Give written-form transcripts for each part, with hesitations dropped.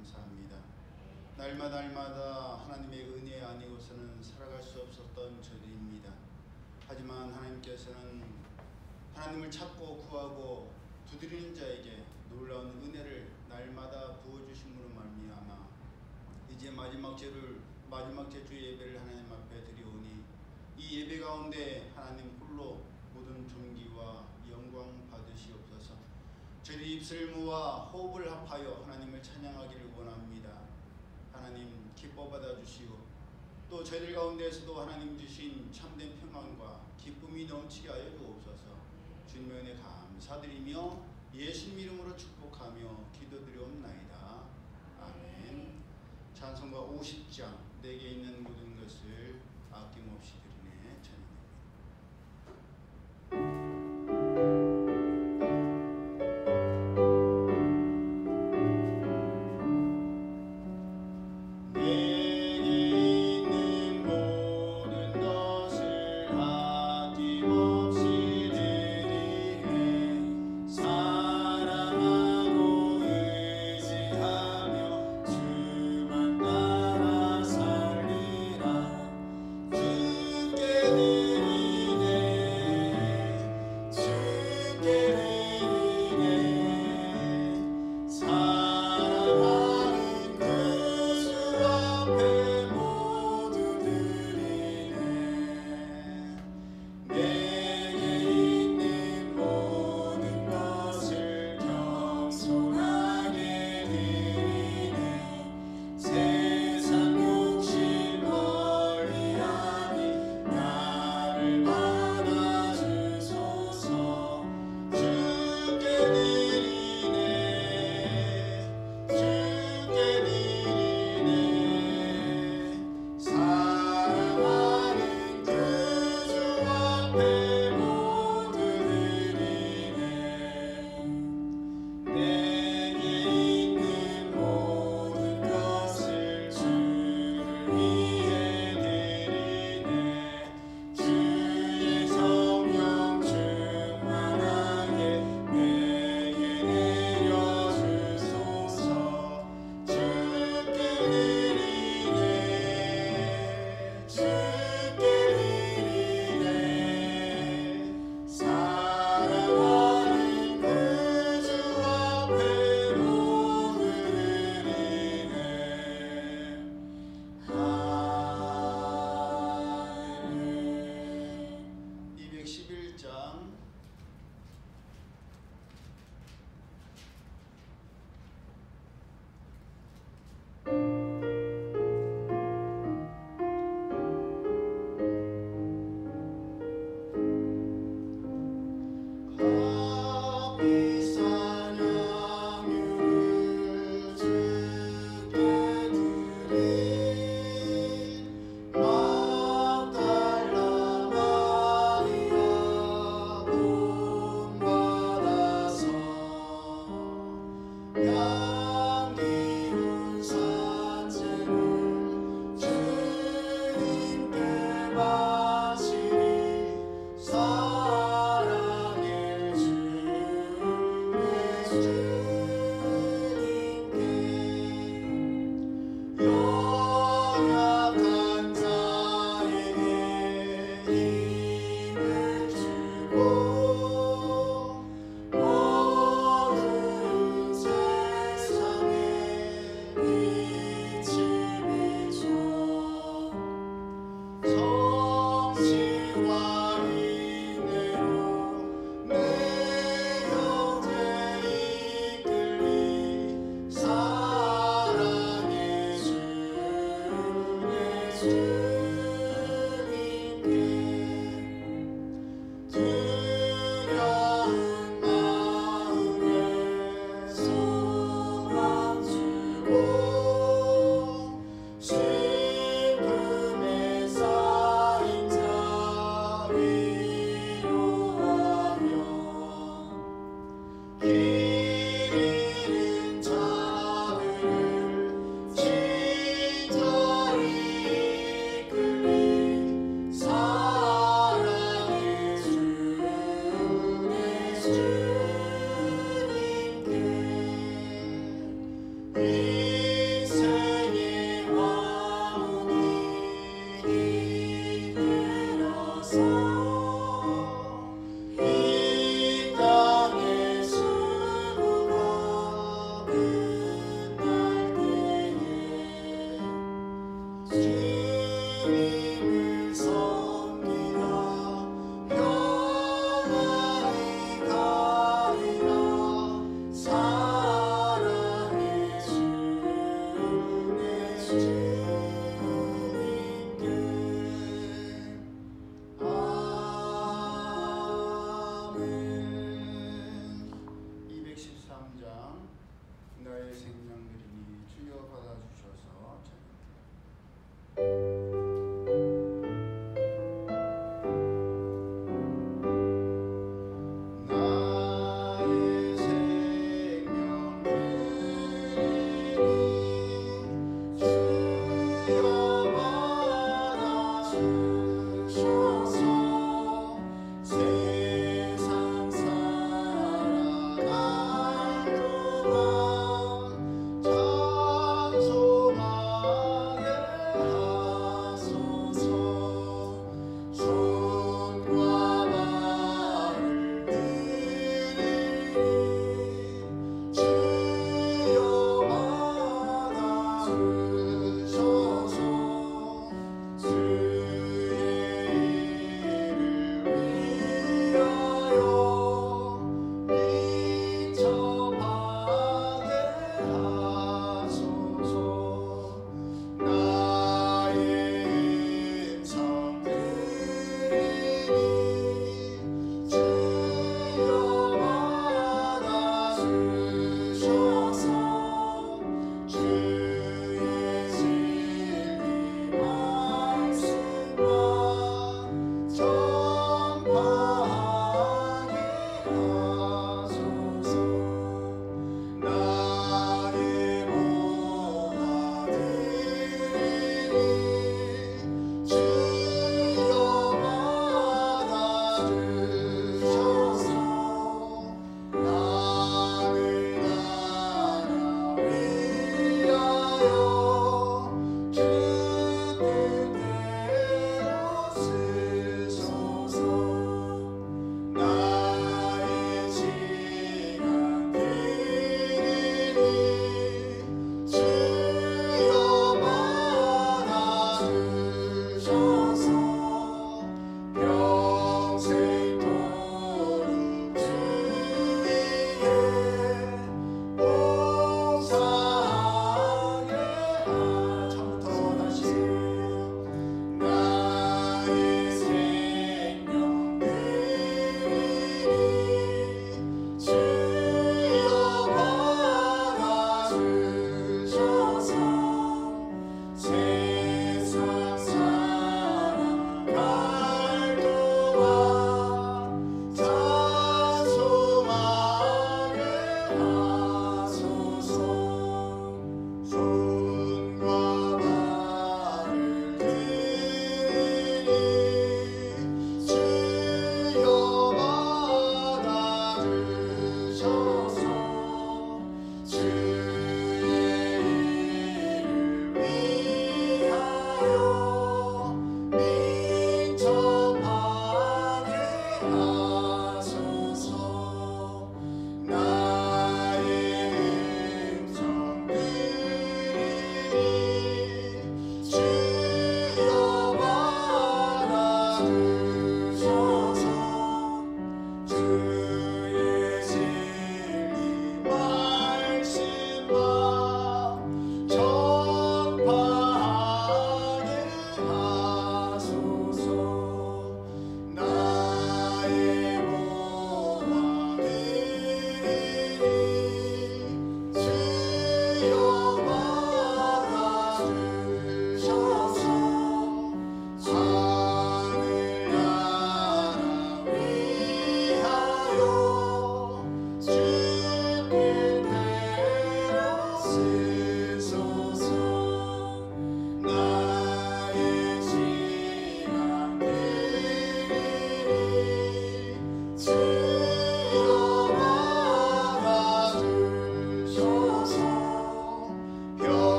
감사합니다. 날마다 하나님의 은혜 아니고서는 살아갈 수 없었던 저들입니다. 하지만 하나님께서는 하나님을 찾고 구하고 두드리는 자에게 놀라운 은혜를 날마다 부어주심으로 말미암아 이제 마지막 제 주 예배를 하나님 앞에 드리오니 이 예배 가운데 하나님 홀로 모든 존귀와 영광 받으시옵소서. 저희 입술 모아 호흡을 합하여 하나님을 찬양하기를 원합니다. 하나님 기뻐 받아주시고 또 저희들 가운데에서도 하나님 주신 참된 평안과 기쁨이 넘치게 하여 주옵소서. 주님의 은혜 감사드리며 예수님 이름으로 축복하며 기도드리옵나이다. 아멘. 찬송가 50장 내게 있는 모든 것을 아낌없이 드리네 찬양합니다. 주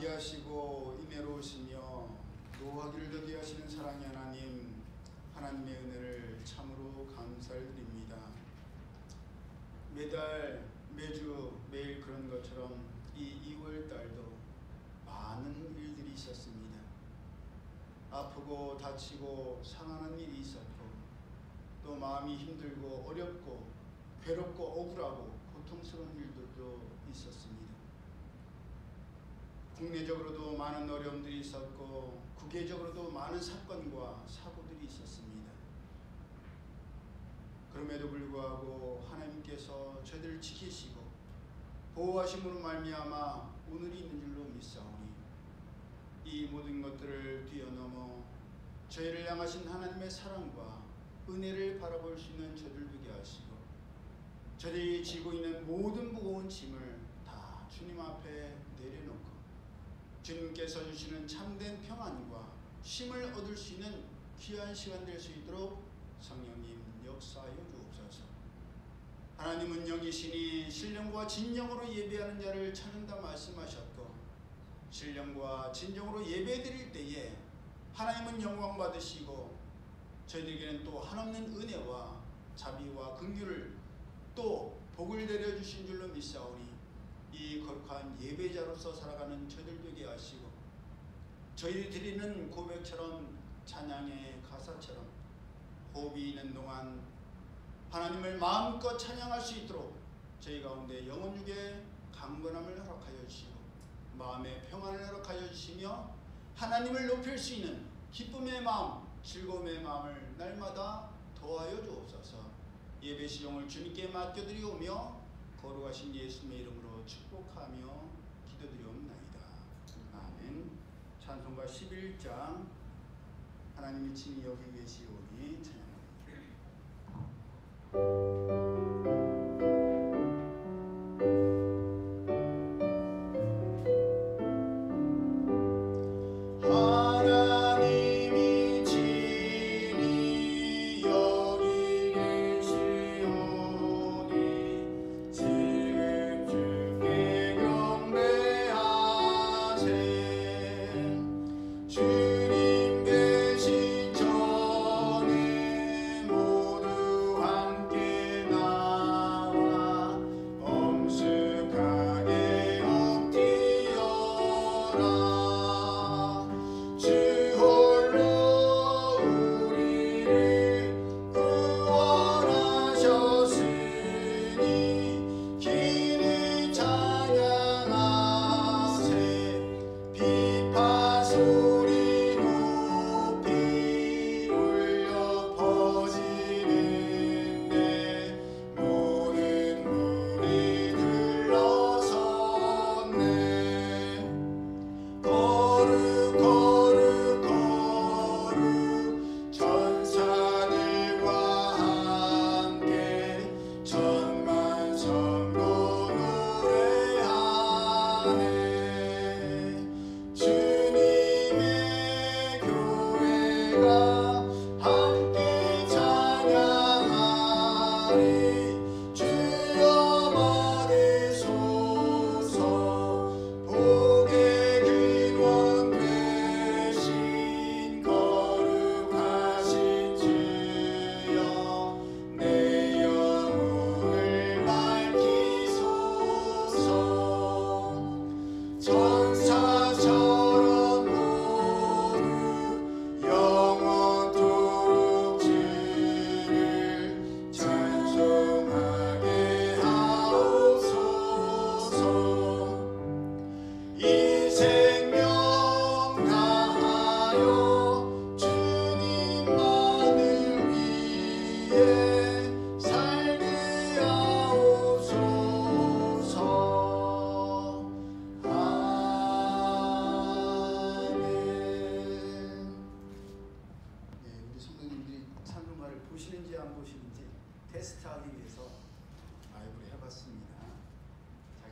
자비하시고 인애로우시며 노하기를 더디게 하시는 사랑의 하나님, 하나님의 은혜를 참으로 감사를 드립니다. 매달 매주 매일 그런 것처럼 이 2월 달도 많은 일들이 있었습니다. 아프고 다치고 상하는 일이 있었고, 또 마음이 힘들고 어렵고 괴롭고 억울하고 고통스러운 일들도 있었습니다. 국내적으로도 많은 어려움들이 있었고 국외적으로도 많은 사건과 사고들이 있었습니다. 그럼에도 불구하고 하나님께서 저희들을 지키시고 보호하심으로 말미암아 오늘이 있는 줄로 믿사오니, 이 모든 것들을 뛰어넘어 저희를 향하신 하나님의 사랑과 은혜를 바라볼 수 있는 저희들 되게 하시고, 저희들이 지고 있는 모든 무거운 짐을 다 주님 앞에 내려놓고 주님께서 주시는 참된 평안과 쉼을 얻을 수 있는 귀한 시간 될 수 있도록 성령님 역사하여 주옵소서. 하나님은 영이시니 신령과 진정으로 예배하는 자를 찾는다 말씀하셨고, 신령과 진정으로 예배드릴 때에 하나님은 영광 받으시고 저희들에게는 또 한없는 은혜와 자비와 긍휼을 또 복을 내려주신 줄로 믿사오니, 이 거룩한 예배자로서 살아가는 저희들 되게 하시고, 저희들이 드리는 고백처럼 찬양의 가사처럼 호흡이 있는 동안 하나님을 마음껏 찬양할 수 있도록 저희 가운데 영혼육의 강건함을 허락하여 주시고 마음의 평안을 허락하여 주시며, 하나님을 높일 수 있는 기쁨의 마음, 즐거움의 마음을 날마다 더하여 주옵소서. 예배 시종을 주님께 맡겨드리오며 거룩하신 예수님의 이름으로 축복하며 기도드리옵나이다. 아멘. 찬송가 11장 하나님이 친히 여기 계시오니 찬양합니다.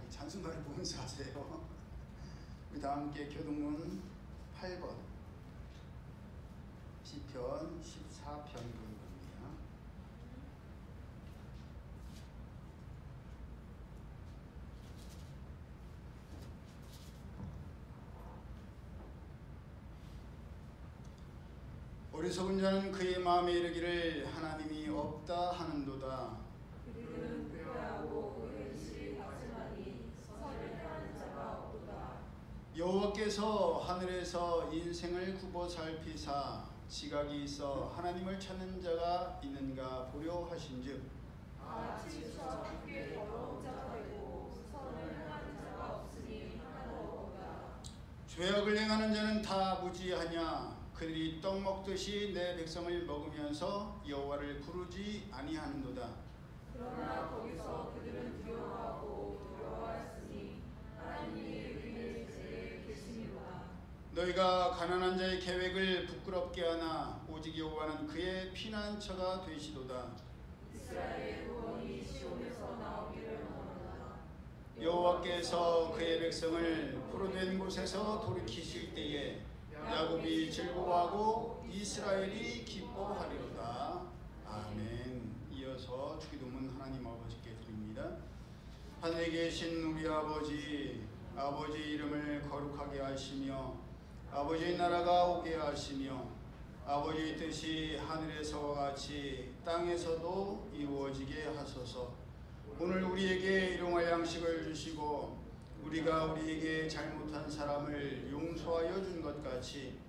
찬송가를 보면서 하세요. 우리 다 함께 교동문 8번 시편 14편입니다. 어리석은 자는 그의 마음에 이르기를 하나님이 없다 하는도다. 그들은 꾀하고 의식 가증하니 선을 행하는 자가 없도다. 여호와께서 하늘에서 인생을 굽어 살피사 지각이 있어 하나님을 찾는 자가 있는가 보려 하신즉 같이 서 함께 더러운 자가 되고 선을 행하는 자가 없으니 하나도 없도다. 죄악을 행하는 자는 다 무지하냐. 그들이 떡 먹듯이 내 백성을 먹으면서 여호와를 부르지 아니하는도다. 그러나 거기서 그들은 두려워하고 두려워하였으니 하나님이 의인의 제에 계시니라. 너희가 가난한 자의 계획을 부끄럽게 하나 오직 여호와는 그의 피난처가 되시도다. 이스라엘의 구원이 시온에서 나오기를 원하노라. 여호와께서 그의 백성을 포로된 곳에서 돌이키실 때에 야곱이 즐거워하고 이스라엘이 기뻐하리로다. 아멘. 이어서 주기도문 하나님 아버지께 드립니다. 하늘에 계신 우리 아버지, 아버지 이름을 거룩하게 하시며 아버지의 나라가 오게 하시며 아버지의 뜻이 하늘에서와 같이 땅에서도 이루어지게 하소서. 오늘 우리에게 일용할 양식을 주시고 우리가 우리에게 잘못한 사람을 용서하여 준 것 같이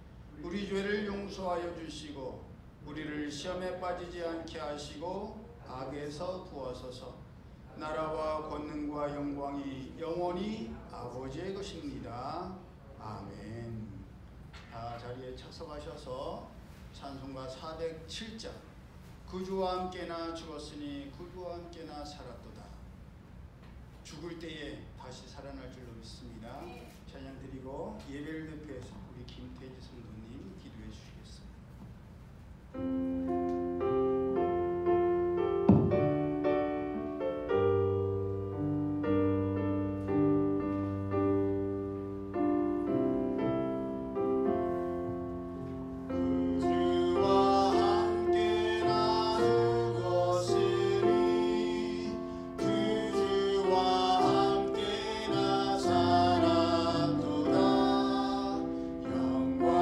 우리 죄를 용서하여 주시고 우리를 시험에 빠지지 않게 하시고 악에서 구하소서. 나라와 권능과 영광이 영원히 아버지의 것입니다. 아멘. 다 자리에 착석하셔서 찬송가 407장 구주와 함께나 죽었으니 구주와 함께나 살았도다. 죽을 때에 다시 살아날 줄로 믿습니다. 찬양 드리고 예배를 대표해서 우리 김태지 성도님 기도해 주시겠습니다. 영광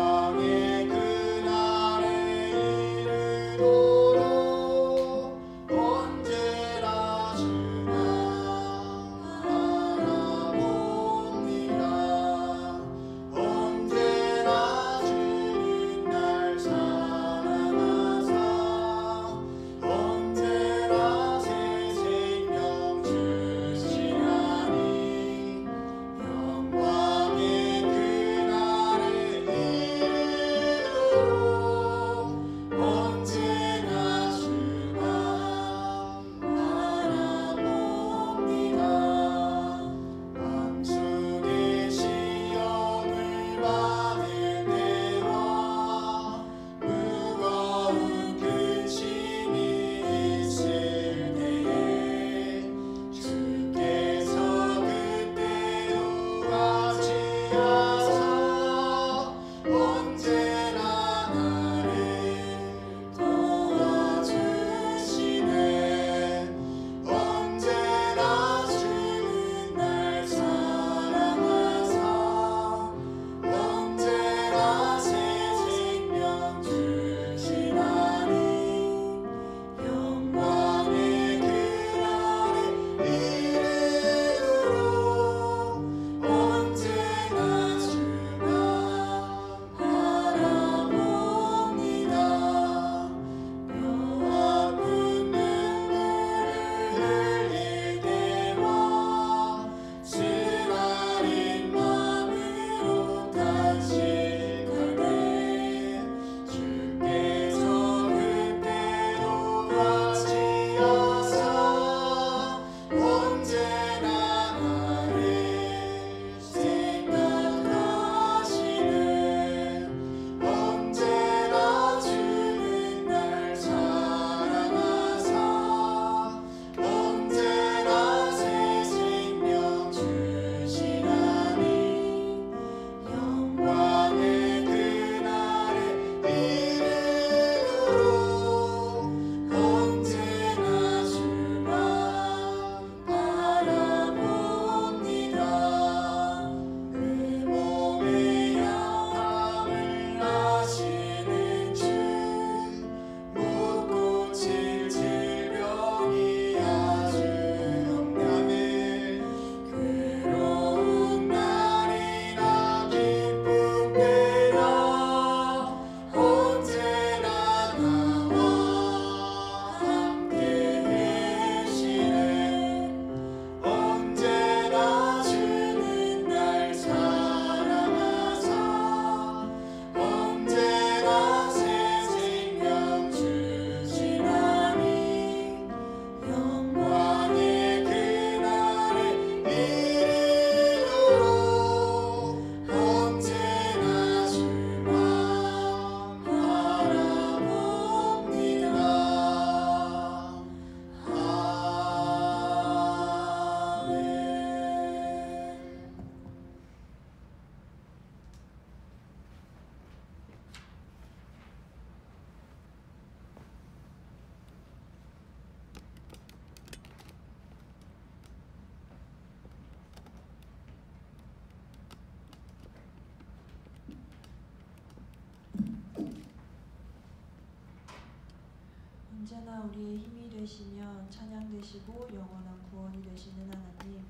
언제나 우리의 힘이 되시며 찬양되시고 영원한 구원이 되시는 하나님,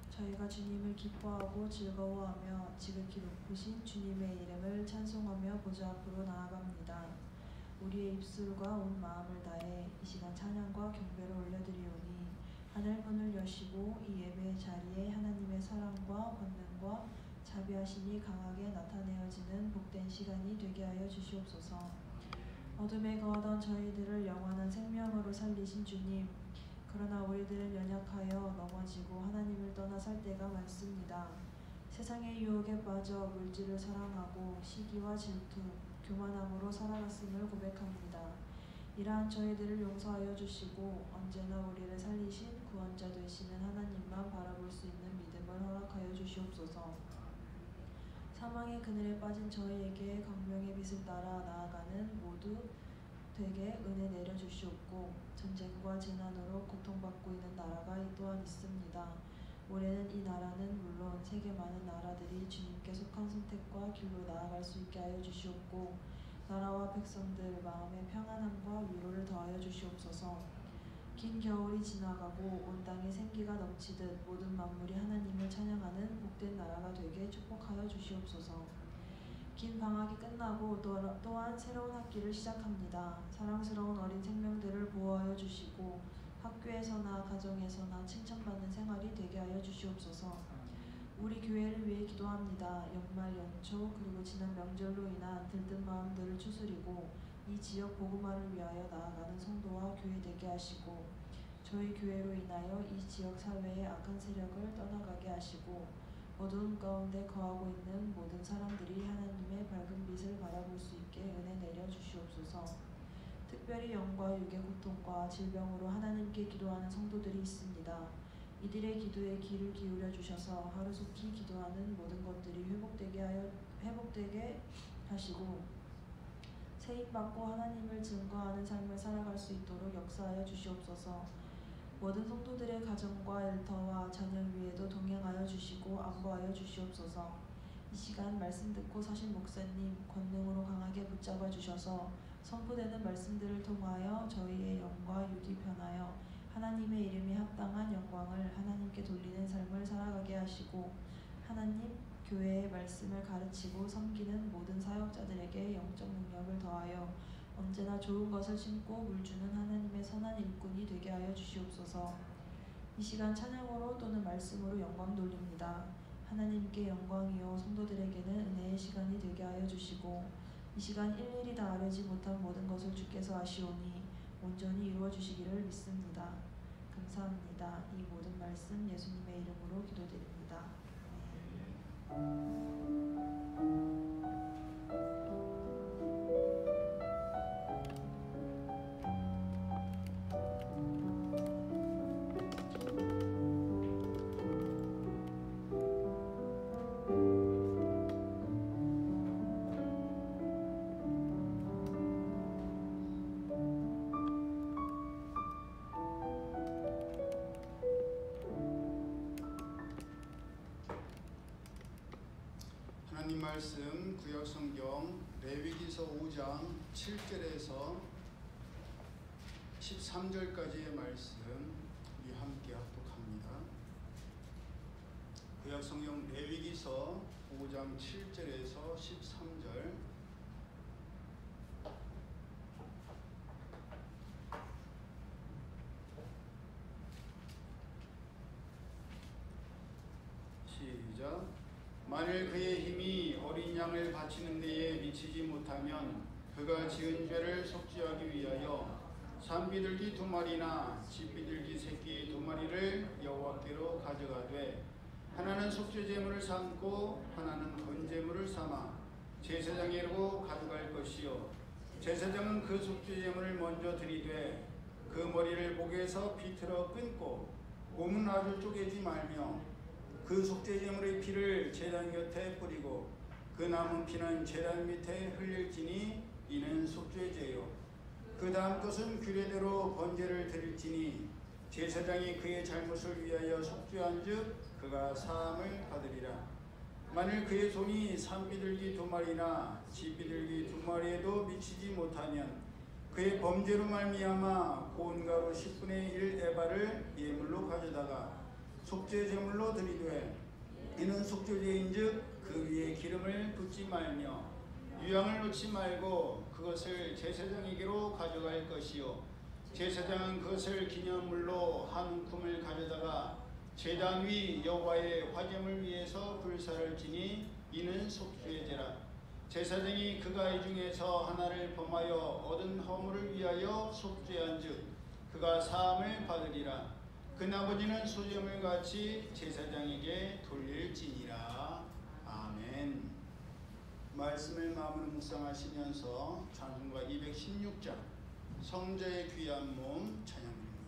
저희가 주님을 기뻐하고 즐거워하며 지극히 높으신 주님의 이름을 찬송하며 보좌 앞으로 나아갑니다. 우리의 입술과 온 마음을 다해 이 시간 찬양과 경배를 올려드리오니 하늘 문을 여시고 이 예배의 자리에 하나님의 사랑과 권능과 자비하심이 강하게 나타내어지는 복된 시간이 되게 하여 주시옵소서. 어둠에 거하던 저희들을 영원한 생명으로 살리신 주님, 그러나 우리들은 연약하여 넘어지고 하나님을 떠나 살 때가 많습니다. 세상의 유혹에 빠져 물질을 사랑하고 시기와 질투, 교만함으로 살아갔음을 고백합니다. 이러한 저희들을 용서하여 주시고 언제나 우리를 살리신 구원자 되시는 하나님만 바라볼 수 있는 믿음을 허락하여 주시옵소서. 사망의 그늘에 빠진 저희에게 광명의 빛을 따라 나아가는 모두 되게 은혜 내려주시옵고, 전쟁과 재난으로 고통받고 있는 나라가 또한 있습니다. 올해는 이 나라는 물론 세계 많은 나라들이 주님께 속한 선택과 길로 나아갈 수 있게 하여 주시옵고, 나라와 백성들 마음의 평안함과 위로를 더하여 주시옵소서. 긴 겨울이 지나가고 온 땅에 생기가 넘치듯 모든 만물이 하나님을 찬양하는 복된 나라가 되게 축복하여 주시옵소서. 긴 방학이 끝나고 또한 새로운 학기를 시작합니다. 사랑스러운 어린 생명들을 보호하여 주시고 학교에서나 가정에서나 칭찬받는 생활이 되게 하여 주시옵소서. 우리 교회를 위해 기도합니다. 연말 연초 그리고 지난 명절로 인한 들뜬 마음들을 추스리고 이 지역 복음화를 위하여 나아가는 성도와 교회 되게 하시고, 저희 교회로 인하여 이 지역 사회의 악한 세력을 떠나가게 하시고, 어두움 가운데 거하고 있는 모든 사람들이 하나님의 밝은 빛을 바라볼 수 있게 은혜 내려 주시옵소서. 특별히 영과 육의 고통과 질병으로 하나님께 기도하는 성도들이 있습니다. 이들의 기도에 귀를 기울여 주셔서 하루속히 기도하는 모든 것들이 회복되게 하시고 세임받고 하나님을 증거하는 삶을 살아갈 수 있도록 역사하여 주시옵소서. 모든 성도들의 가정과 일터와 자녀 위에도 동행하여 주시고 안보하여 주시옵소서. 이 시간 말씀 듣고 서신 목사님 권능으로 강하게 붙잡아 주셔서 선포되는 말씀들을 통하여 저희의 영과 육이 변하여 하나님의 이름이 합당한 영광을 하나님께 돌리는 삶을 살아가게 하시고, 하나님 교회의 말씀을 가르치고 섬기는 모든 사역자들에게 영적 능력을 더하여 언제나 좋은 것을 심고 물주는 하나님의 선한 일꾼이 되게 하여 주시옵소서. 이 시간 찬양으로 또는 말씀으로 영광 돌립니다. 하나님께 영광이요 성도들에게는 은혜의 시간이 되게 하여 주시고, 이 시간 일일이 다 아뢰지 못한 모든 것을 주께서 아시오니 온전히 이루어 주시기를 믿습니다. 감사합니다. 이 모든 말씀 예수님의 이름으로 기도드립니다. 하나님 말씀 구약성경 레위기서 5장 7절에서 13절까지의 말씀 우리 함께 합독합니다. 구약성경 레위기서 5장 7절에서 13절. 시작. 만일 그의 힘이 어린 양을 바치는 데에 미치지 못하면 그가 지은 죄를 속죄하기 위하여 산비둘기 2마리나 집비둘기 새끼 2마리를 여호와께로 가져가되, 하나는 속죄제물을 삼고 하나는 번제물을 삼아 제사장에로 가져갈 것이요, 제사장은 그 속죄제물을 먼저 드리되 그 머리를 목에서 비틀어 끊고 몸은 아주 쪼개지 말며 그 속죄제물의 피를 제단 곁에 뿌리고 그 남은 피는 제단 밑에 흘릴지니 이는 속죄제요. 그 다음 것은 규례대로 번제를 드릴지니 제사장이 그의 잘못을 위하여 속죄한즉 그가 사함을 받으리라. 만일 그의 손이 산비둘기 2마리나 집비둘기 2마리에도 미치지 못하면 그의 범죄로 말미암아 고운 가루 10분의 1 에바를 예물로 가져다가 속죄 제물로 드리되 이는 속죄제인즉 그 위에 기름을 붓지 말며 유향을 놓지 말고 그것을 제사장에게로 가져갈 것이요 제사장은 그것을 기념물로 한 움큼을 가져다가 제단 위 여호와의 화제물 위에서 불사를 지니 이는 속죄제라. 제사장이 그 가위 중에서 하나를 범하여 얻은 허물을 위하여 속죄한즉 그가 사함을 받으리라. 그 나머지는 소재물 같이 제사장에게 돌릴지니라. 아멘. 말씀을 마음으로 묵상하시면서 찬송가 216장 성자의 귀한 몸 찬양드립니다.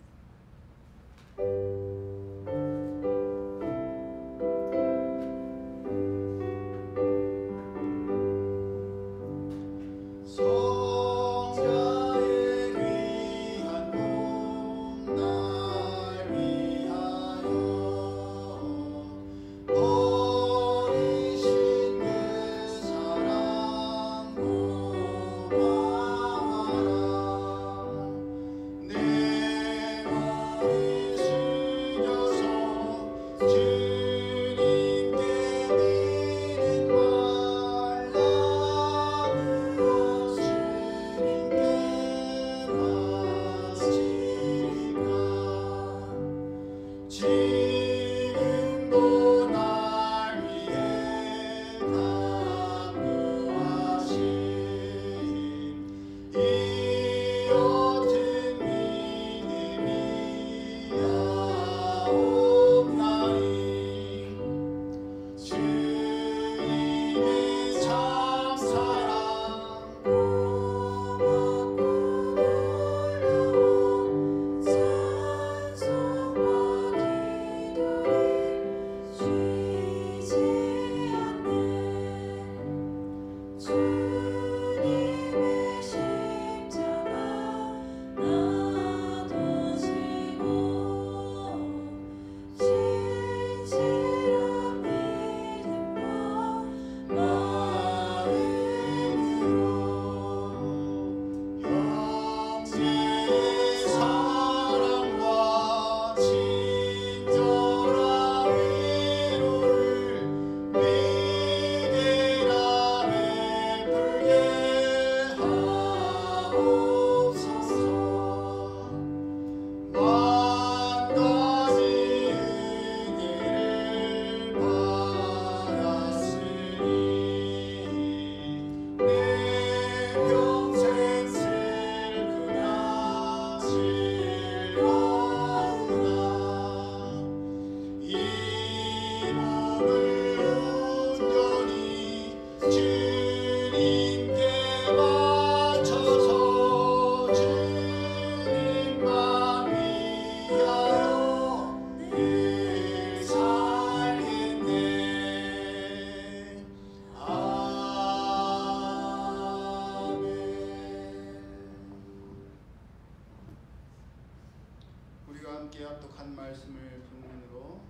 함께 합독한 말씀을 본문으로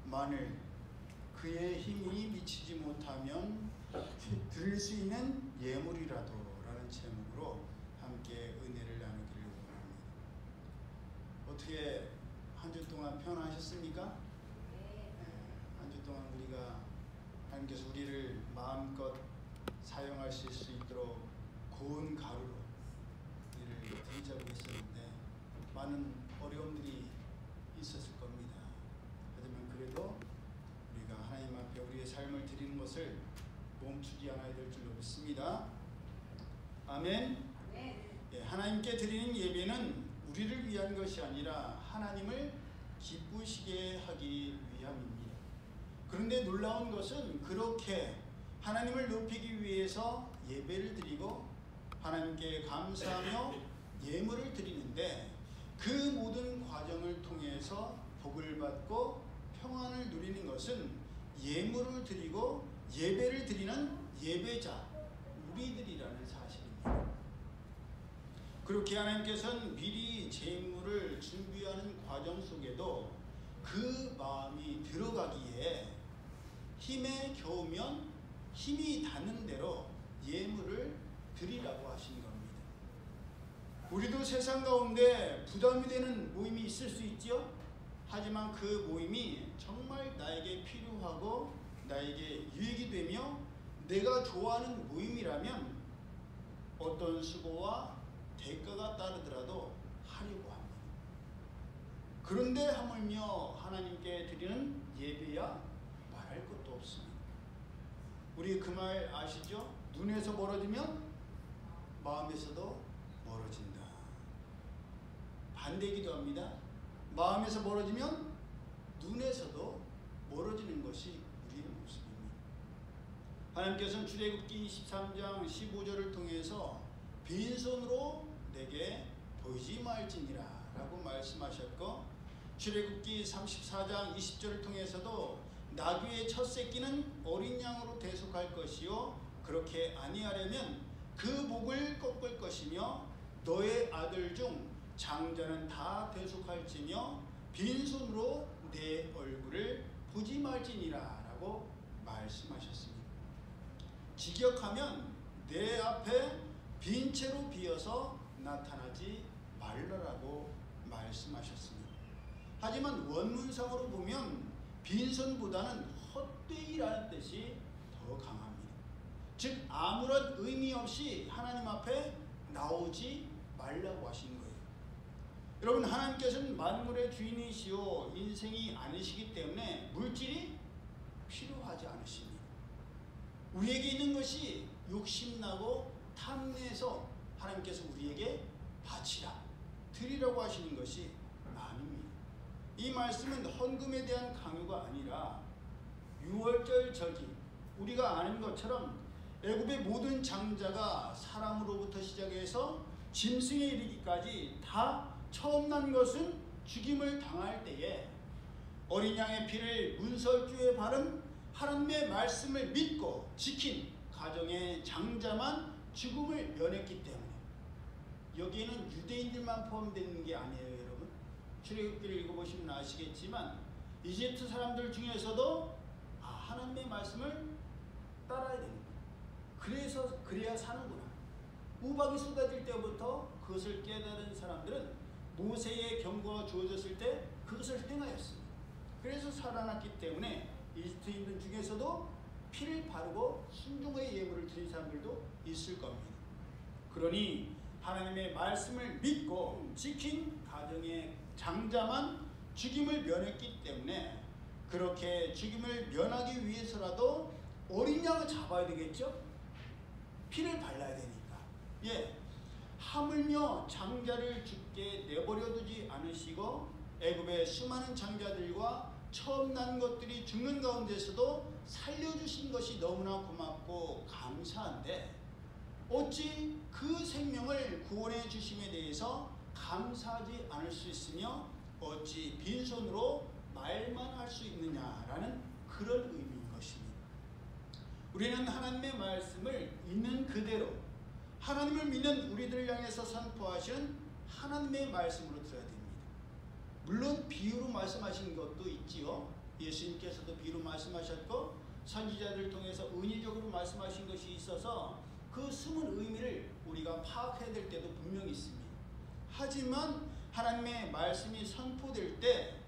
만일 그의 힘이 미치지 못하면 드릴 수 있는 예물이라도 라는 제목으로 함께 은혜를 나누기를 원합니다. 어떻게 한 주 동안 편안하셨습니까? 한 주 동안 우리가 하나님께서 우리를 마음껏 사용하실 수 있도록 고운 가루로 우리를 드리자고 했었는데 많은 어려움들이 있었을 겁니다. 하지만 그래도 우리가 하나님 앞에 우리의 삶을 드리는 것을 멈추지 않아야 될 줄로 믿습니다. 아멘. 예, 하나님께 드리는 예배는 우리를 위한 것이 아니라 하나님을 기쁘시게 하기 위함입니다. 그런데 놀라운 것은 그렇게 하나님을 높이기 위해서 예배를 드리고 하나님께 감사하며 예물을 드리는데 그 모든 과정을 통해서 복을 받고 평안을 누리는 것은 예물을 드리고 예배를 드리는 예배자 우리들이라는 사실입니다. 그렇게 하나님께서는 미리 제물을 준비하는 과정 속에도 그 마음이 들어가기에 힘에 겨우면 힘이 닿는 대로 예물을 드리라고 하신 겁니다. 우리도 세상 가운데 부담이 되는 모임이 있을 수 있지요. 하지만 그 모임이 정말 나에게 필요하고 나에게 유익이 되며 내가 좋아하는 모임이라면 어떤 수고와 대가가 따르더라도 하려고 합니다. 그런데 하물며 하나님께 드리는 예배야 말할 것도 없습니다. 우리 그 말 아시죠? 눈에서 멀어지면 마음에서도 멀어진다. 반대이기도 합니다. 마음에서 멀어지면 눈에서도 멀어지는 것이 우리의 모습입니다. 하나님께서는 출애굽기 23장 15절을 통해서 빈손으로 내게 보이지 말지니라 라고 말씀하셨고, 출애굽기 34장 20절을 통해서도 나귀의 첫 새끼는 어린 양으로 대속할 것이요 그렇게 아니하려면 그 목을 꺾을 것이며 너의 아들 중 장자는 다 대속할지며 빈손으로 내 얼굴을 보지 말지니라 라고 말씀하셨습니다. 직역하면 내 앞에 빈 채로 비어서 나타나지 말라라고 말씀하셨습니다. 하지만 원문상으로 보면 빈손보다는 헛되이라는 뜻이 더 강합니다. 즉 아무런 의미 없이 하나님 앞에 나오지 말라고 하신 거예요. 여러분, 하나님께서는 만물의 주인이시오 인생이 아니시기 때문에 물질이 필요하지 않으십니다. 우리에게 있는 것이 욕심나고 탐내서 하나님께서 우리에게 바치라, 드리라고 하시는 것이 아닙니다. 이 말씀은 헌금에 대한 강요가 아니라 유월절 절기, 우리가 아는 것처럼 애굽의 모든 장자가 사람으로부터 시작해서 짐승에 이르기까지 다 처음 난 것은 죽임을 당할 때에 어린 양의 피를 문설주에 바른 하나님의 말씀을 믿고 지킨 가정의 장자만 죽음을 면했기 때문에, 여기에는 유대인들만 포함되는 게 아니에요. 여러분, 출애굽기를 읽어보시면 아시겠지만 이집트 사람들 중에서도 하나님의 말씀을 따라야 됩니다. 그래야 사는구나. 우박이 쏟아질 때부터 그것을 깨달은 사람들은 모세의 경고가 주어졌을 때 그것을 행하였습니다. 그래서 살아났기 때문에 이집트인들 중에서도 피를 바르고 순종의 예물을 드린 사람들도 있을 겁니다. 그러니 하나님의 말씀을 믿고 지킨 가정의 장자만 죽임을 면했기 때문에, 그렇게 죽임을 면하기 위해서라도 어린 양을 잡아야 되겠죠? 피를 발라야 되니까. 하물며 장자를 죽게 내버려두지 않으시고 애굽의 수많은 장자들과 처음 난 것들이 죽는 가운데서도 살려주신 것이 너무나 고맙고 감사한데, 어찌 그 생명을 구원해 주심에 대해서 감사하지 않을 수 있으며 어찌 빈손으로 말만 할 수 있느냐라는 그런 의미인 것입니다. 우리는 하나님의 말씀을 있는 그대로 하나님을 믿는 우리들을 향해서 선포하신 하나님의 말씀으로 들어야 됩니다. 물론 비유로 말씀하신 것도 있지요. 예수님께서도 비유로 말씀하셨고 선지자들을 통해서 은유적으로 말씀하신 것이 있어서 그 숨은 의미를 우리가 파악해야 될 때도 분명히 있습니다. 하지만 하나님의 말씀이 선포될 때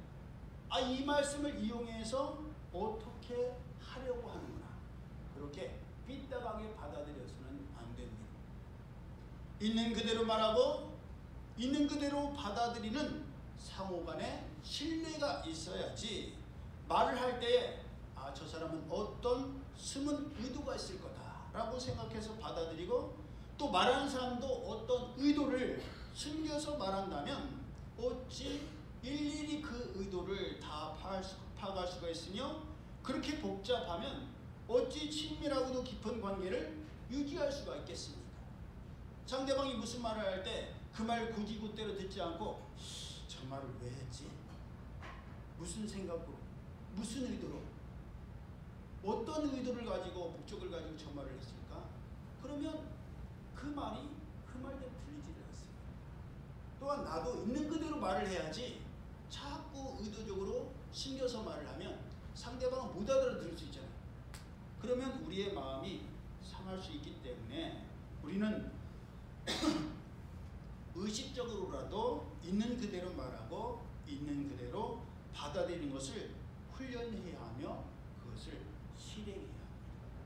이 말씀을 이용해서 어떻게 하려고 하는구나, 그렇게 삐딱하게 받아들여서는 안 됩니다. 있는 그대로 말하고 있는 그대로 받아들이는 상호간에 신뢰가 있어야지 말을 할 때에 저 사람은 어떤 숨은 의도가 있을 거다라고 생각해서 받아들이고, 또 말하는 사람도 어떤 의도를 숨겨서 말한다면 어찌 일일이 그 의도를 다 파악할 수가 있으며, 그렇게 복잡하면 어찌 친밀하고도 깊은 관계를 유지할 수가 있겠습니까? 상대방이 무슨 말을 할 때 그 말 곧이곧대로 듣지 않고 저 말을 왜 했지? 무슨 생각으로? 무슨 의도로? 어떤 의도를 가지고 목적을 가지고 저 말을 했을까? 그러면 그 말이 그 말대로 들리지를 않습니다. 또한 나도 있는 그대로 말을 해야지 자꾸 의도적으로 숨겨서 말을 하면 상대방은 못 알아들을 수 있잖아요. 그러면 우리의 마음이 상할 수 있기 때문에 우리는 있는 그대로 말하고 있는 그대로 받아들이는 것을 훈련해야 하며 그것을 실행해야 합니다.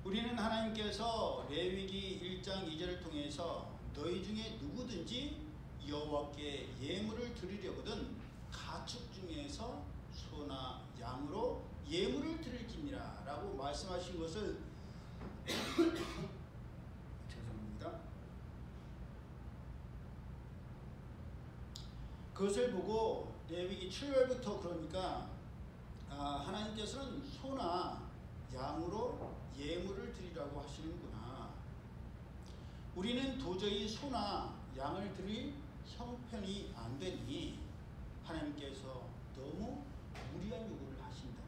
우리는 하나님께서 레위기 1장 2절을 통해서 너희 중에 누구든지 여호와께 예물을 드리려거든 가축 중에서 소나 양으로 예물을 드릴지니라 라고 말씀하신 것을 죄송합니다. 그것을 보고 레위기 7절부터 그러니까 하나님께서는 소나 양으로 예물을 드리라고 하시는구나. 우리는 도저히 소나 양을 드릴 형편이 안 되니 하나님께서 너무 무리한 요구를 하신다.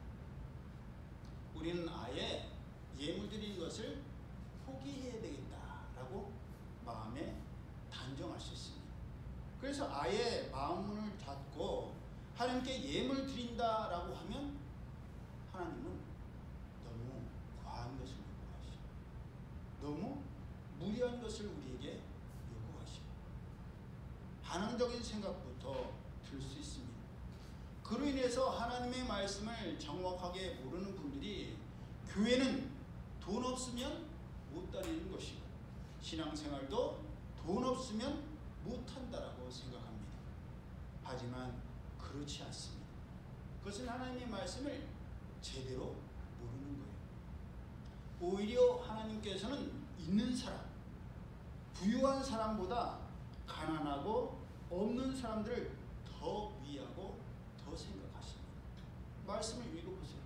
우리는 아예 예물 드리는 것을 포기해야 되겠다라고 마음에 단정할 수 있습니다. 그래서 아예 마음문을 닫고 하나님께 예물 드린다라고 하면 하나님은 너무 과한 것을 요구하시고 너무 무리한 것을 우리에게 요구하시고 반항적인 생각부터 들 수 있습니다. 그로 인해서 하나님의 말씀을 정확하게 모르는 분들이 교회는 돈 없으면 못 다니는 것이고 신앙생활도 돈 없으면 못한다라고 생각합니다. 하지만 그렇지 않습니다. 그것은 하나님의 말씀을 제대로 모르는 거예요. 오히려 하나님께서는 있는 사람, 부유한 사람보다 가난하고 없는 사람들을 더 위하고 더 생각하십니다. 말씀을 읽어보세요.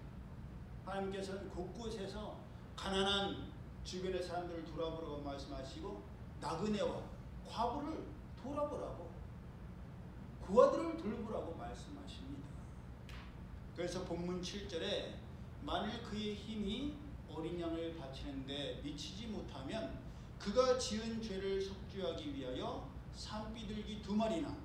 하나님께서는 곳곳에서 가난한 주변의 사람들을 돌아보라고 말씀하시고 나그네와 과부를 돌아보라고 고아들을 돌보라고 말씀하십니다. 그래서 본문 7절에 만일 그의 힘이 어린 양을 바치는데 미치지 못하면 그가 지은 죄를 속죄하기 위하여 산비둘기 2마리나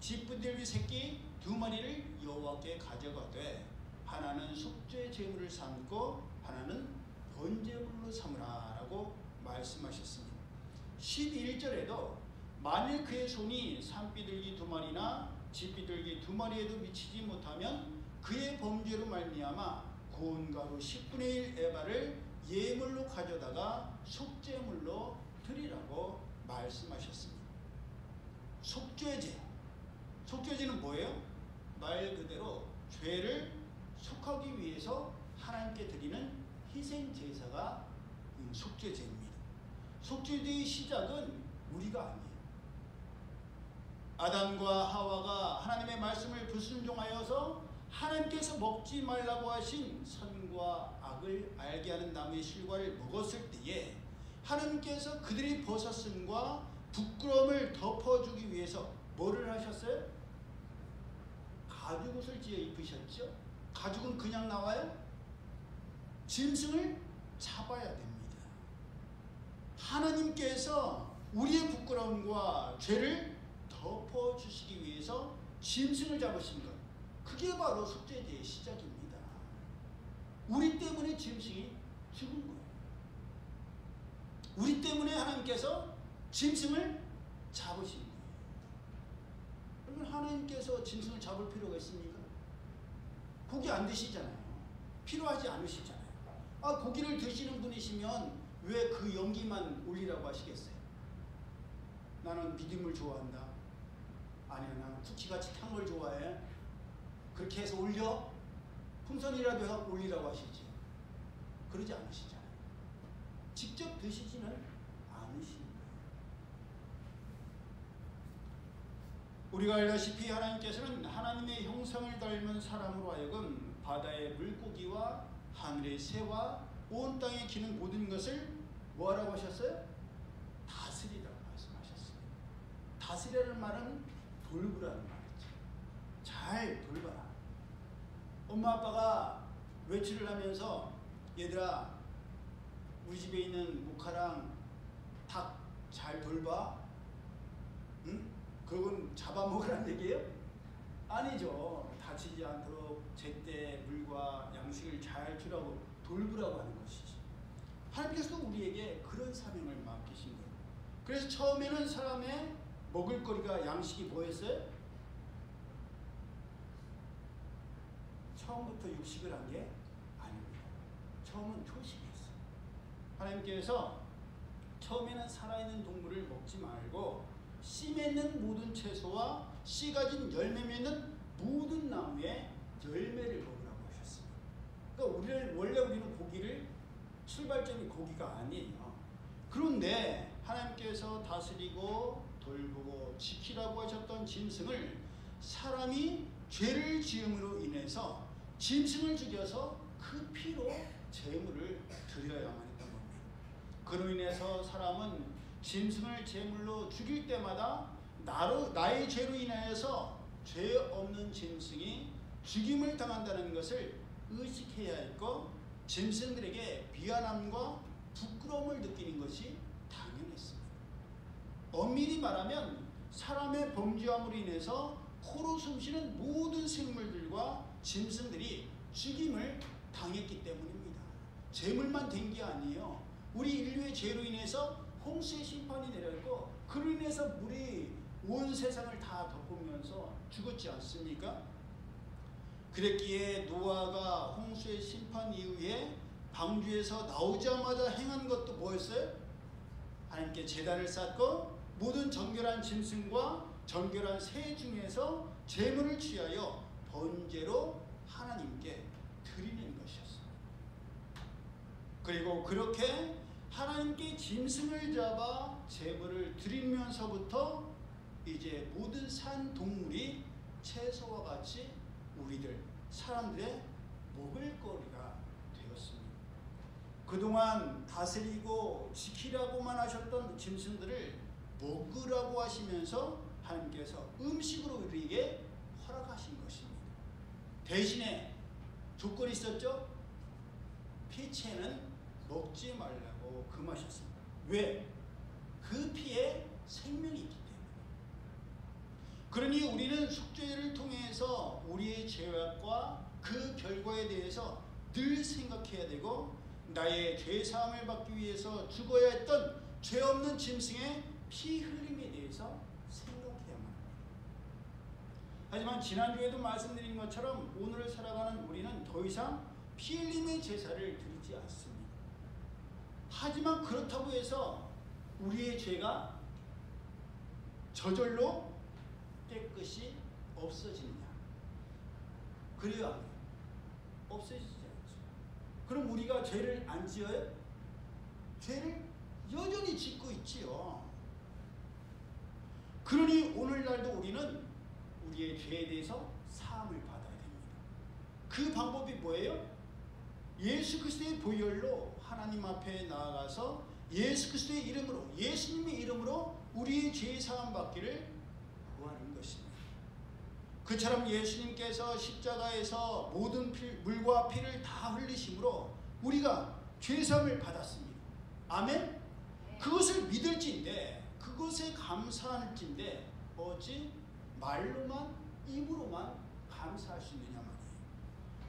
쥐비둘기 새끼 2마리를 여호와께 가져가되 하나는 속죄 제물을 삼고 하나는 번제물로 삼으라 라고 말씀하셨습니다. 11절에도 만일 그의 손이 산비둘기 2마리나 쥐비둘기 2마리에도 미치지 못하면 그의 범죄로 말미암아 고운 가루 10분의 1 에바를 예물로 가져다가 속죄물로 드리라고 말씀하셨습니다. 속죄제는 뭐예요? 말 그대로 죄를 속하기 위해서 하나님께 드리는 희생 제사가 속죄제입니다. 속죄제의 시작은 우리가 아니에요. 아담과 하와가 하나님의 말씀을 불순종하여서 하나님께서 먹지 말라고 하신 선과 악을 알게 하는 나무의 실과를 먹었을 때에 하나님께서 그들이 벗었음과 부끄러움을 덮어주기 위해서 뭐를 하셨어요? 가죽옷을 지어 입으셨죠? 가죽은 그냥 나와요? 짐승을 잡아야 됩니다. 하나님께서 우리의 부끄러움과 죄를 덮어주시기 위해서 짐승을 잡으신 것, 그게 바로 속죄제의 시작입니다. 우리 때문에 짐승이 죽은 거예요. 우리 때문에 하나님께서 짐승을 잡으신 거예요. 그러면 하나님께서 짐승을 잡을 필요가 있습니까? 고기 안 드시잖아요. 필요하지 않으시잖아요. 고기를 드시는 분이시면 왜 그 연기만 올리라고 하시겠어요? 나는 믿음을 좋아한다. 아니야, 나는 쿠키같이 탄 걸 좋아해. 그렇게 해서 올려? 풍선이라도 하고 올리라고 하시지. 그러지 않으시잖아요. 직접 드시지는 않으시는 거예요. 우리가 알다시피 하나님께서는 하나님의 형상을 닮은 사람으로 하여금 바다의 물고기와 하늘의 새와 온 땅에 기는 모든 것을 뭐하라고 하셨어요? 다스리라고 말씀하셨어요. 다스리라는 말은 돌보라는 말이죠. 잘 돌봐라. 엄마 아빠가 외출을 하면서 얘들아 우리 집에 있는 모카랑 닭 잘 돌봐. 응? 그건 잡아먹으라는 얘기예요? 아니죠. 다치지 않도록 제때 물과 양식을 잘 주라고 돌보라고 하는 것이지. 하나님께서도 우리에게 그런 사명을 맡기신 거예요. 그래서 처음에는 사람의 먹을거리가 양식이 뭐였어요? 처음부터 육식을 한 게 아닙니다. 처음은 초식이었어요. 하나님께서 처음에는 살아있는 동물을 먹지 말고 씨 맺는 모든 채소와 씨 가진 열매 맺는 모든 나무의 열매를 먹으라고 하셨습니다. 그러니까 원래 우리는 고기를 출발점이 고기가 아니에요. 그런데 하나님께서 다스리고 돌보고 지키라고 하셨던 짐승을 사람이 죄를 지음으로 인해서 짐승을 죽여서 그 피로 제물을 드려야만 했던 겁니다. 그로 인해서 사람은 짐승을 제물로 죽일 때마다 나의 죄로 인하여서 죄 없는 짐승이 죽임을 당한다는 것을 의식해야 했고 짐승들에게 미안함과 부끄러움을 느끼는 것이 당연했습니다. 엄밀히 말하면 사람의 범죄함으로 인해서 코로 숨쉬는 모든 생물들과 짐승들이 죽임을 당했기 때문입니다. 제물만 된 게 아니에요. 우리 인류의 죄로 인해서 홍수의 심판이 내렸고 그로 인해서 물이 온 세상을 다 덮으면서 죽었지 않습니까? 그랬기에 노아가 홍수의 심판 이후에 방주에서 나오자마자 행한 것도 뭐였어요? 하나님께 제단을 쌓고 모든 정결한 짐승과 정결한 새 중에서 제물을 취하여 번제로 하나님께 드리는 것이었어요. 그리고 그렇게 하나님께 짐승을 잡아 제물을 드리면서부터 이제 모든 산 동물이 채소와 같이 우리들 사람들의 먹을거리가 되었습니다. 그동안 다스리고 지키라고만 하셨던 짐승들을 먹으라고 하시면서 하나님께서 음식으로 우리에게 허락하신 것입니다. 대신에 조건이 있었죠? 피채는 먹지 말라고 금하셨습니다. 왜? 그 피에 생명이 있기 때문에. 그러니 우리는 속죄를 통해서 우리의 죄악과 그 결과에 대해서 늘 생각해야 되고 나의 죄사함을 받기 위해서 죽어야 했던 죄 없는 짐승의 피 흘림에 대해서 생각해야만 합니다. 하지만 지난주에도 말씀드린 것처럼 오늘을 살아가는 우리는 더 이상 피 흘림의 제사를 드리지 않습니다. 하지만 그렇다고 해서 우리의 죄가 저절로 깨끗이 없어지느냐? 그래요, 안 그래요? 없어지지 않죠. 그럼 우리가 죄를 안 지어요? 죄를 여전히 짓고 있지요. 그러니 오늘날도 우리는 우리의 죄에 대해서 사함을 받아야 됩니다. 그 방법이 뭐예요? 예수 그리스도의 보혈로 하나님 앞에 나아가서 예수 그리스도의 이름으로, 예수님의 이름으로 우리의 죄 사함 받기를 구하는 것입니다. 그처럼 예수님께서 십자가에서 모든 물과 피를 다 흘리심으로 우리가 죄 사함을 받았습니다. 아멘? 그것을 믿을지인데, 그것에 감사할지인데 어찌 말로만, 입으로만 감사할 수 있느냐 말이에요.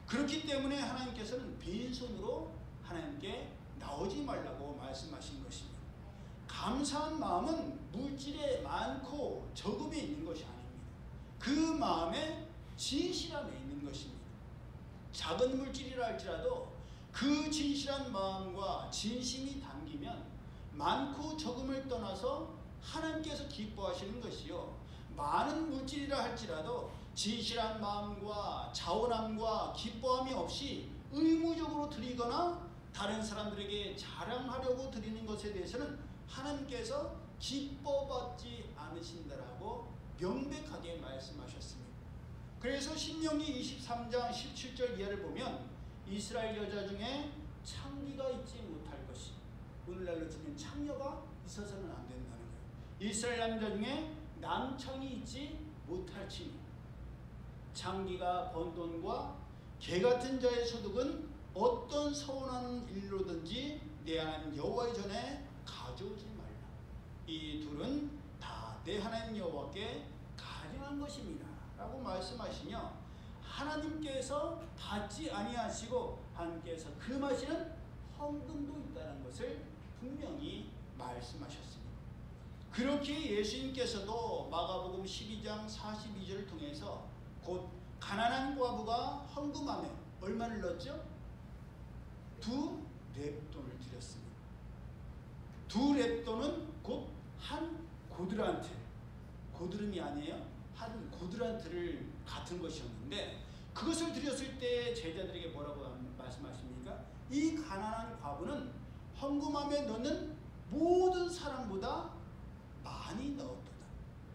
그렇기 때문에 하나님께서는 빈손으로 하나님께 나오지 말라고 말씀하신 것입니다. 감사한 마음은 물질에 많고 적음에 있는 것이 아닙니다. 그 마음에 진실함에 있는 것입니다. 작은 물질이라 할지라도 그 진실한 마음과 진심이 담기면 많고 적음을 떠나서 하나님께서 기뻐하시는 것이요, 많은 물질이라 할지라도 진실한 마음과 자원함과 기뻐함이 없이 의무적으로 드리거나 다른 사람들에게 자랑하려고 드리는 것에 대해서는 하나님께서 기뻐받지 않으신다라고 명백하게 말씀하셨습니다. 그래서 신명기 23장 17절 이하를 보면 이스라엘 여자 중에 창기가 있지 못할 것이, 오늘날로 치면 창녀가 있어서는 안 된다는 거예요. 이스라엘 남자 중에 남창이 있지 못할지니 창기가 번 돈과 개 같은 자의 소득은 어떤 서운한 일로든지 내 하나님 여호와의 전에 가져오지 말라. 이 둘은 다 내 하나님 여호와께 가증한 것입니다 라고 말씀하시며, 하나님께서 받지 아니하시고 하나님께서 금하시는 헌금도 있다는 것을 분명히 말씀하셨습니다. 그렇게 예수님께서도 마가복음 12장 42절을 통해서 곧 가난한 과부가 헌금함에 얼마를 넣었죠? 2 렙돈을 드렸습니다. 2 렙돈은 곧 한 고드란트, 고드름이 아니에요. 한 고드란트를 같은 것이었는데 그것을 드렸을 때 제자들에게 뭐라고 말씀하십니까? 이 가난한 과부는 헌금함에 넣는 모든 사람보다 많이 넣었도다.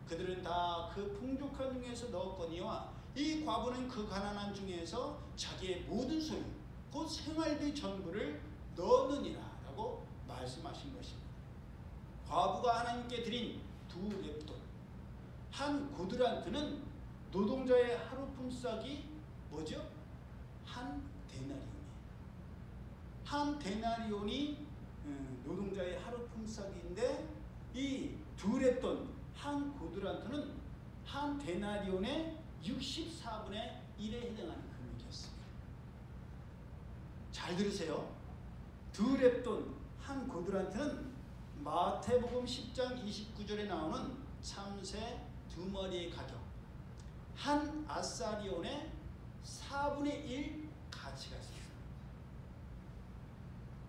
그들은 다 그 풍족한 중에서 넣었거니와 이 과부는 그 가난한 중에서 자기의 모든 소유 곧 생활비 전부를 넣느니라 라고 말씀하신 것입니다. 과부가 하나님께 드린 2 렙돈, 한 고드란트는 노동자의 하루 품삯이 뭐죠? 한 데나리온이에요. 한 데나리온이 노동자의 하루 품삯인데 이 2 렙돈, 한 고드란트는 한 데나리온의 64분의 1에 해당하는 금액이었습니다. 잘 들으세요. 2 렙돈, 한 고드란트는 마태복음 10장 29절에 나오는 참새 2마리의 가격, 한 아사리온의 4분의 1 가치가 있습니다.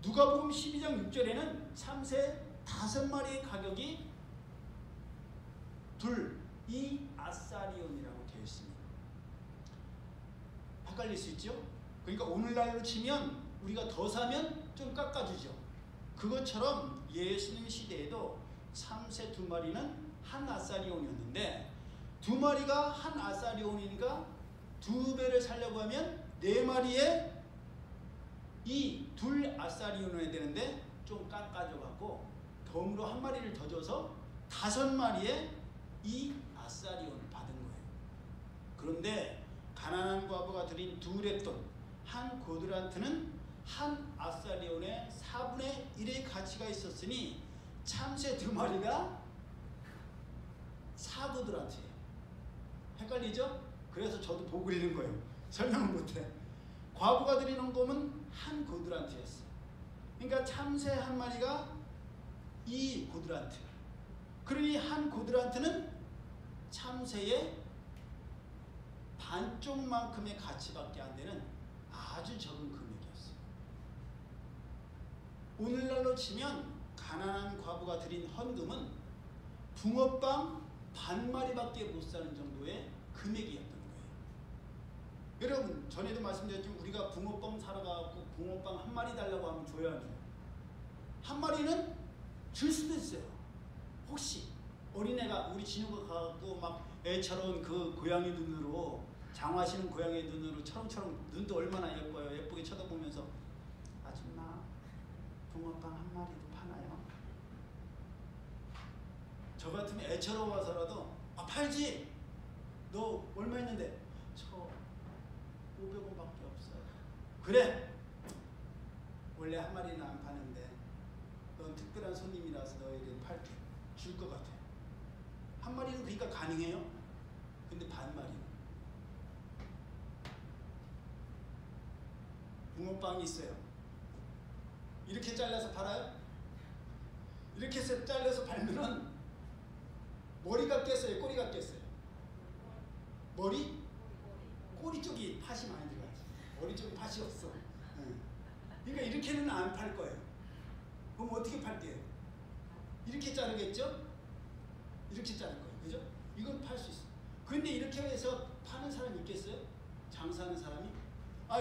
누가복음 12장 6절에는 참새 5마리의 가격이 2 아사리온이라고 되어 있습니다. 헷갈릴 수 있죠? 그러니까 오늘날로 치면 우리가 더 사면 좀 깎아주죠. 그것처럼 예수님 시대에도 참새 2마리는 한 아사리온이었는데 2마리가 한 아사리온이니까 2배를 살려고 하면 4마리에 이 2 아사리온을 해야 되는데 좀 깎아줘 갖고 덤으로 1마리를 더 줘서 5마리에 이 아사리온을 받은 거예요. 그런데 가난한 과부가 드린 2 렙돈, 한 고드란트는 한 아사리온의 4분의 1의 가치가 있었으니 참새 2마리가 4고드란트예요. 헷갈리죠? 그래서 저도 보고 있는 거예요. 설명을 못해. 과부가 드린 헌금은 한 고드란트였어요. 그러니까 참새 1마리가 2 고드란트. 그러니 한 고드란트는 참새의 반쪽만큼의 가치밖에 안 되는 아주 적은 금액이었어요. 오늘날로 치면 가난한 과부가 드린 헌금은 붕어빵 반마리밖에 못 사는 정도의 금액이었던 거예요. 여러분, 전에도 말씀드렸지만 우리가 붕어빵 사러 가고 붕어빵 1마리 달라고 하면 줘야 안 줘요? 1마리는 줄 수도 있어요. 혹시 어린애가 우리 진우가 가고 막 애처럼 그 고양이 눈으로, 장화시는 고양이 눈으로 처럼처럼, 눈도 얼마나 예뻐요. 예쁘게 쳐다보면서 아줌마 붕어빵 1마리도 파나요? 저 같으면 애처로워서라도 팔지! 너 얼마 있는데? 저 500원밖에 없어요. 그래! 원래 1마리는 안 파는데 넌 특별한 손님이라서 너에게 팔게. 줄 것 같아. 1마리는 그러니까 가능해요. 근데 반마리는 붕어빵이 있어요. 이렇게 잘라서 팔아요? 이렇게 잘라서 팔면은 머리가 깼어요? 꼬리가 깼어요? 머리? 꼬리 쪽이 팥이 많이 들어가지. 머리 쪽이 팥이 없어. 그러니까 이렇게는 안 팔 거예요. 그럼 어떻게 팔게요? 이렇게 자르겠죠? 이렇게 자를 거예요. 그죠? 이건 팔 수 있어. 근데 이렇게 해서 파는 사람이 있겠어요? 장사하는 사람이?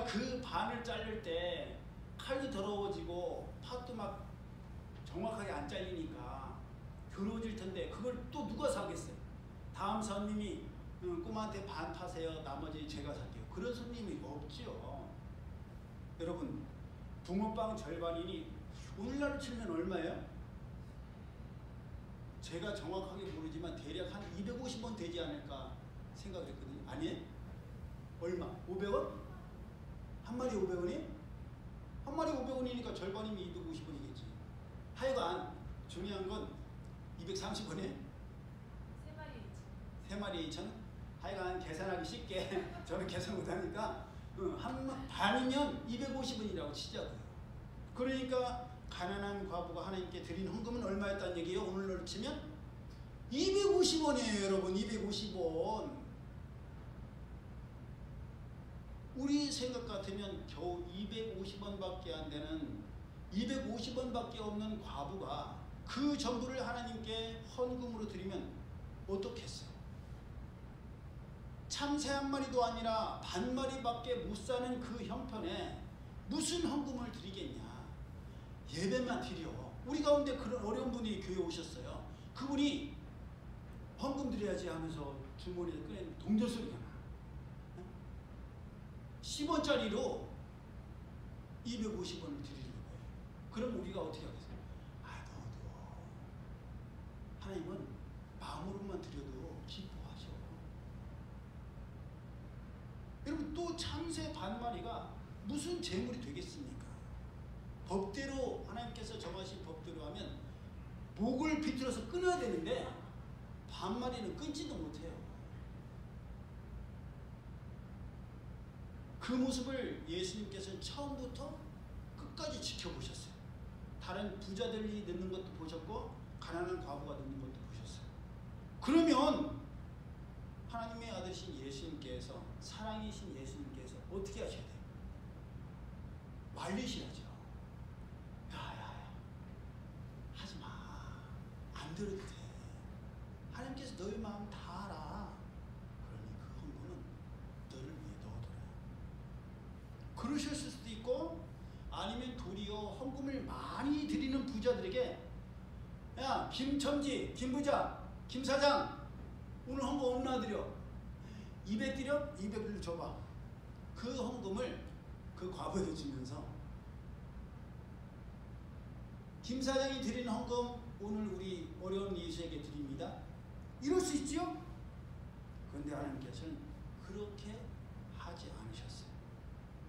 그 반을 자를 때 칼도 더러워지고 팥도 막 정확하게 안 잘리니까 더러워질 텐데 그걸 또 누가 사겠어요? 다음 손님이 꼬마한테 반 파세요. 나머지 제가 살게요. 그런 손님이 없죠. 여러분, 붕어빵 절반이니 오늘날로 치면 얼마예요? 제가 정확하게 모르지만 대략 한 250원 되지 않을까 생각을 했거든요. 아니에요? 얼마? 500원? 1마리 500원이에요? 1마리 500원이니까 절반이면 250원이겠지. 하여간 중요한 건 230원이에요? 3마리 2,000원? 하여간 계산하기 쉽게 저는 계산 못하니까 반이면 250원이라고 치자고요. 그러니까 가난한 과부가 하나님께 드린 헌금은 얼마였다는 얘기예요? 오늘로 치면 250원이에요, 여러분. 250원. 우리 생각 같으면 겨우 250원밖에 안 되는 250원밖에 없는 과부가 그 전부를 하나님께 헌금으로 드리면 어떻겠어요? 참새 한 마리도 아니라 반마리밖에 못 사는 그 형편에 무슨 헌금을 드리겠냐? 예배만 드려. 우리 가운데 그런 어려운 분이 교회에 오셨어요. 그분이 헌금 드려야지 하면서 주머니에 꺼낸 동전 소리가 나. 10원짜리로 250원을 드리는 거예요. 그럼 우리가 어떻게 하겠어요? 너도 하나님은 마음으로만 드려도 기뻐하셔. 여러분, 또 참새 반마리가 무슨 재물이 되겠습니까? 법대로 하나님께서 정하신 법대로 하면 목을 비틀어서 끊어야 되는데 반마리는 끊지도 못해요. 그 모습을 예수님께서는 처음부터 끝까지 지켜보셨어요. 다른 부자들이 넣는 것도 보셨고 가난한 과부가 넣는 것도 보셨어요. 그러면 하나님의 아들이신 예수님께서, 사랑이신 예수님께서 어떻게 하셔야 돼요? 말리셔야죠. 야야야, 하지마. 안 들어도 돼. 하나님께서 너희 마음 다 알아. 그러니 그 헌금은 너를 위해 넣어둬라. 그러셨을 수도 있고, 아니면 도리어 헌금을 많이 드리는 부자들에게, 야 김첨지, 김부자, 김사장, 오늘 헌금 얼마나 드려? 200 드려? 200을 줘봐. 그 헌금을 그 과부에게 주면서, 김 사장이 드리는 헌금 오늘 우리 어려운 예수에게 드립니다. 이럴 수 있죠? 그런데 하나님께서는 그렇게 하지 않으셨어요.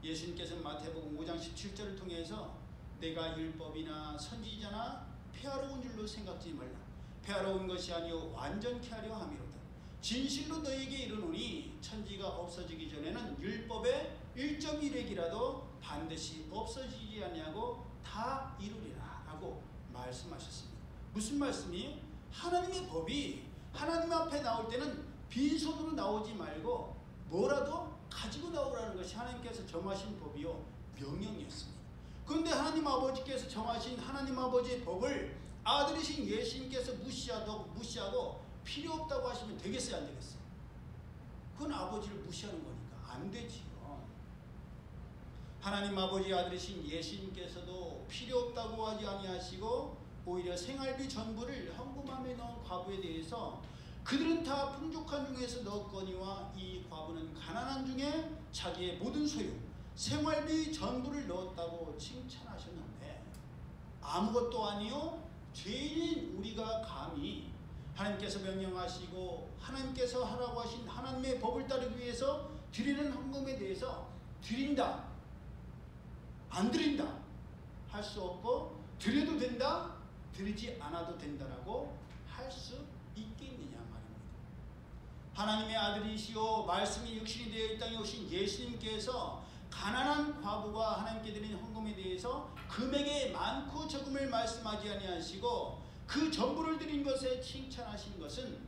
예수님께서는 마태복음 5장 17절을 통해서 내가 율법이나 선지자나 폐하러 온 줄로 생각지 말라. 폐하러 온 것이 아니요 완전케 하려 함이로다. 진실로 너희에게 이르노니 천지가 없어지기 전에는 율법의 1.1획이라도 반드시 없어지지 아니하고 다 이루리라 라고 말씀하셨습니다. 무슨 말씀이? 하나님의 법이 하나님 앞에 나올 때는 빈손으로 나오지 말고 뭐라도 가지고 나오라는 것이 하나님께서 정하신 법이요 명령이었습니다. 그런데 하나님 아버지께서 정하신 하나님 아버지의 법을 아들이신 예수님께서 무시하고 필요 없다고 하시면 되겠어요, 안 되겠어요? 그건 아버지를 무시하는 거니까 안 되지요. 하나님 아버지 아들이신 예수님께서도 필요 없다고 하지 아니하시고 오히려 생활비 전부를 헌금함에 넣은 과부에 대해서 그들은 다 풍족한 중에서 넣었거니와 이 과부는 가난한 중에 자기의 모든 소유, 생활비 전부를 넣었다고 칭찬하셨는데, 아무것도 아니요 죄인인 우리가 감히 하나님께서 명령하시고 하나님께서 하라고 하신 하나님의 법을 따르기 위해서 드리는 헌금에 대해서 드린다, 안 드린다 할 수 없고, 드려도 된다, 드리지 않아도 된다라고 할 수 있겠느냐 말입니다. 하나님의 아들이시오 말씀이 육신이 되어 이 땅에 오신 예수님께서 가난한 과부가 하나님께 드린 헌금에 대해서 금액의 많고 적음을 말씀하지 아니하시고 그 전부를 드린 것에 칭찬하신 것은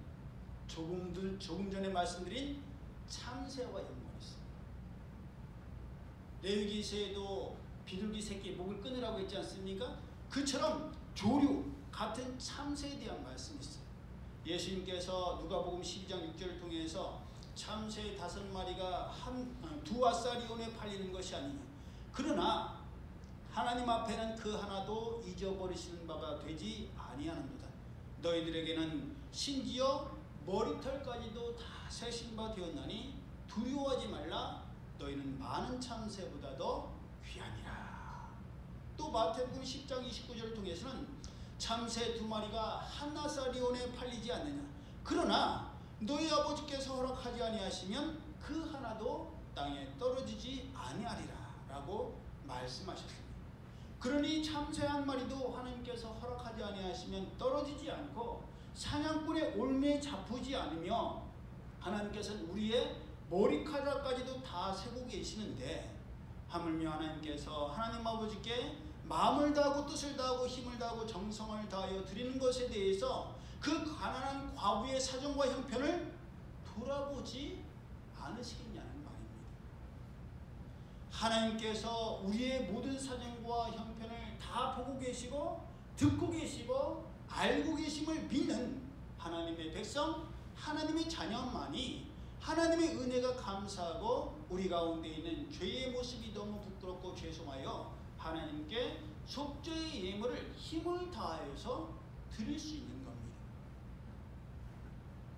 조금 전에 말씀드린 참새와 연관이 있습니다. 레위기서에도 비둘기 새끼 목을 끊으라고 했지 않습니까? 그처럼 조류 같은 참새에 대한 말씀이 있어요. 예수님께서 누가복음 12장 6절을 통해서 참새 5마리가 두 아사리온에 팔리는 것이 아니냐. 그러나 하나님 앞에는 그 하나도 잊어버리시는 바가 되지 아니하는도다. 너희들에게는 심지어 머리털까지도 다 세신 바 되었나니 두려워하지 말라. 너희는 많은 참새보다도 귀하니라. 또 마태복음 10장 29절을 통해서는 참새 2마리가 한 아사리온에 팔리지 않느냐. 그러나 너희 아버지께서 허락하지 아니하시면 그 하나도 땅에 떨어지지 아니하리라 라고 말씀하셨습니다. 그러니 참새 1마리도 하나님께서 허락하지 아니하시면 떨어지지 않고 사냥꾼의 올매에 잡히지 않으며 하나님께서는 우리의 머리카락까지도 다 세고 계시는데, 하물며 하나님께서 하나님 아버지께 마음을 다하고 뜻을 다하고 힘을 다하고 정성을 다하여 드리는 것에 대해서 그 가난한 과부의 사정과 형편을 돌아보지 않으시겠냐는 말입니다. 하나님께서 우리의 모든 사정과 형편을 다 보고 계시고 듣고 계시고 알고 계심을 믿는 하나님의 백성, 하나님의 자녀만이 하나님의 은혜가 감사하고 우리 가운데 있는 죄의 모습이 너무 부끄럽고 죄송하여 하나님께 속죄의 예물을 힘을 다해서 드릴 수 있는 겁니다.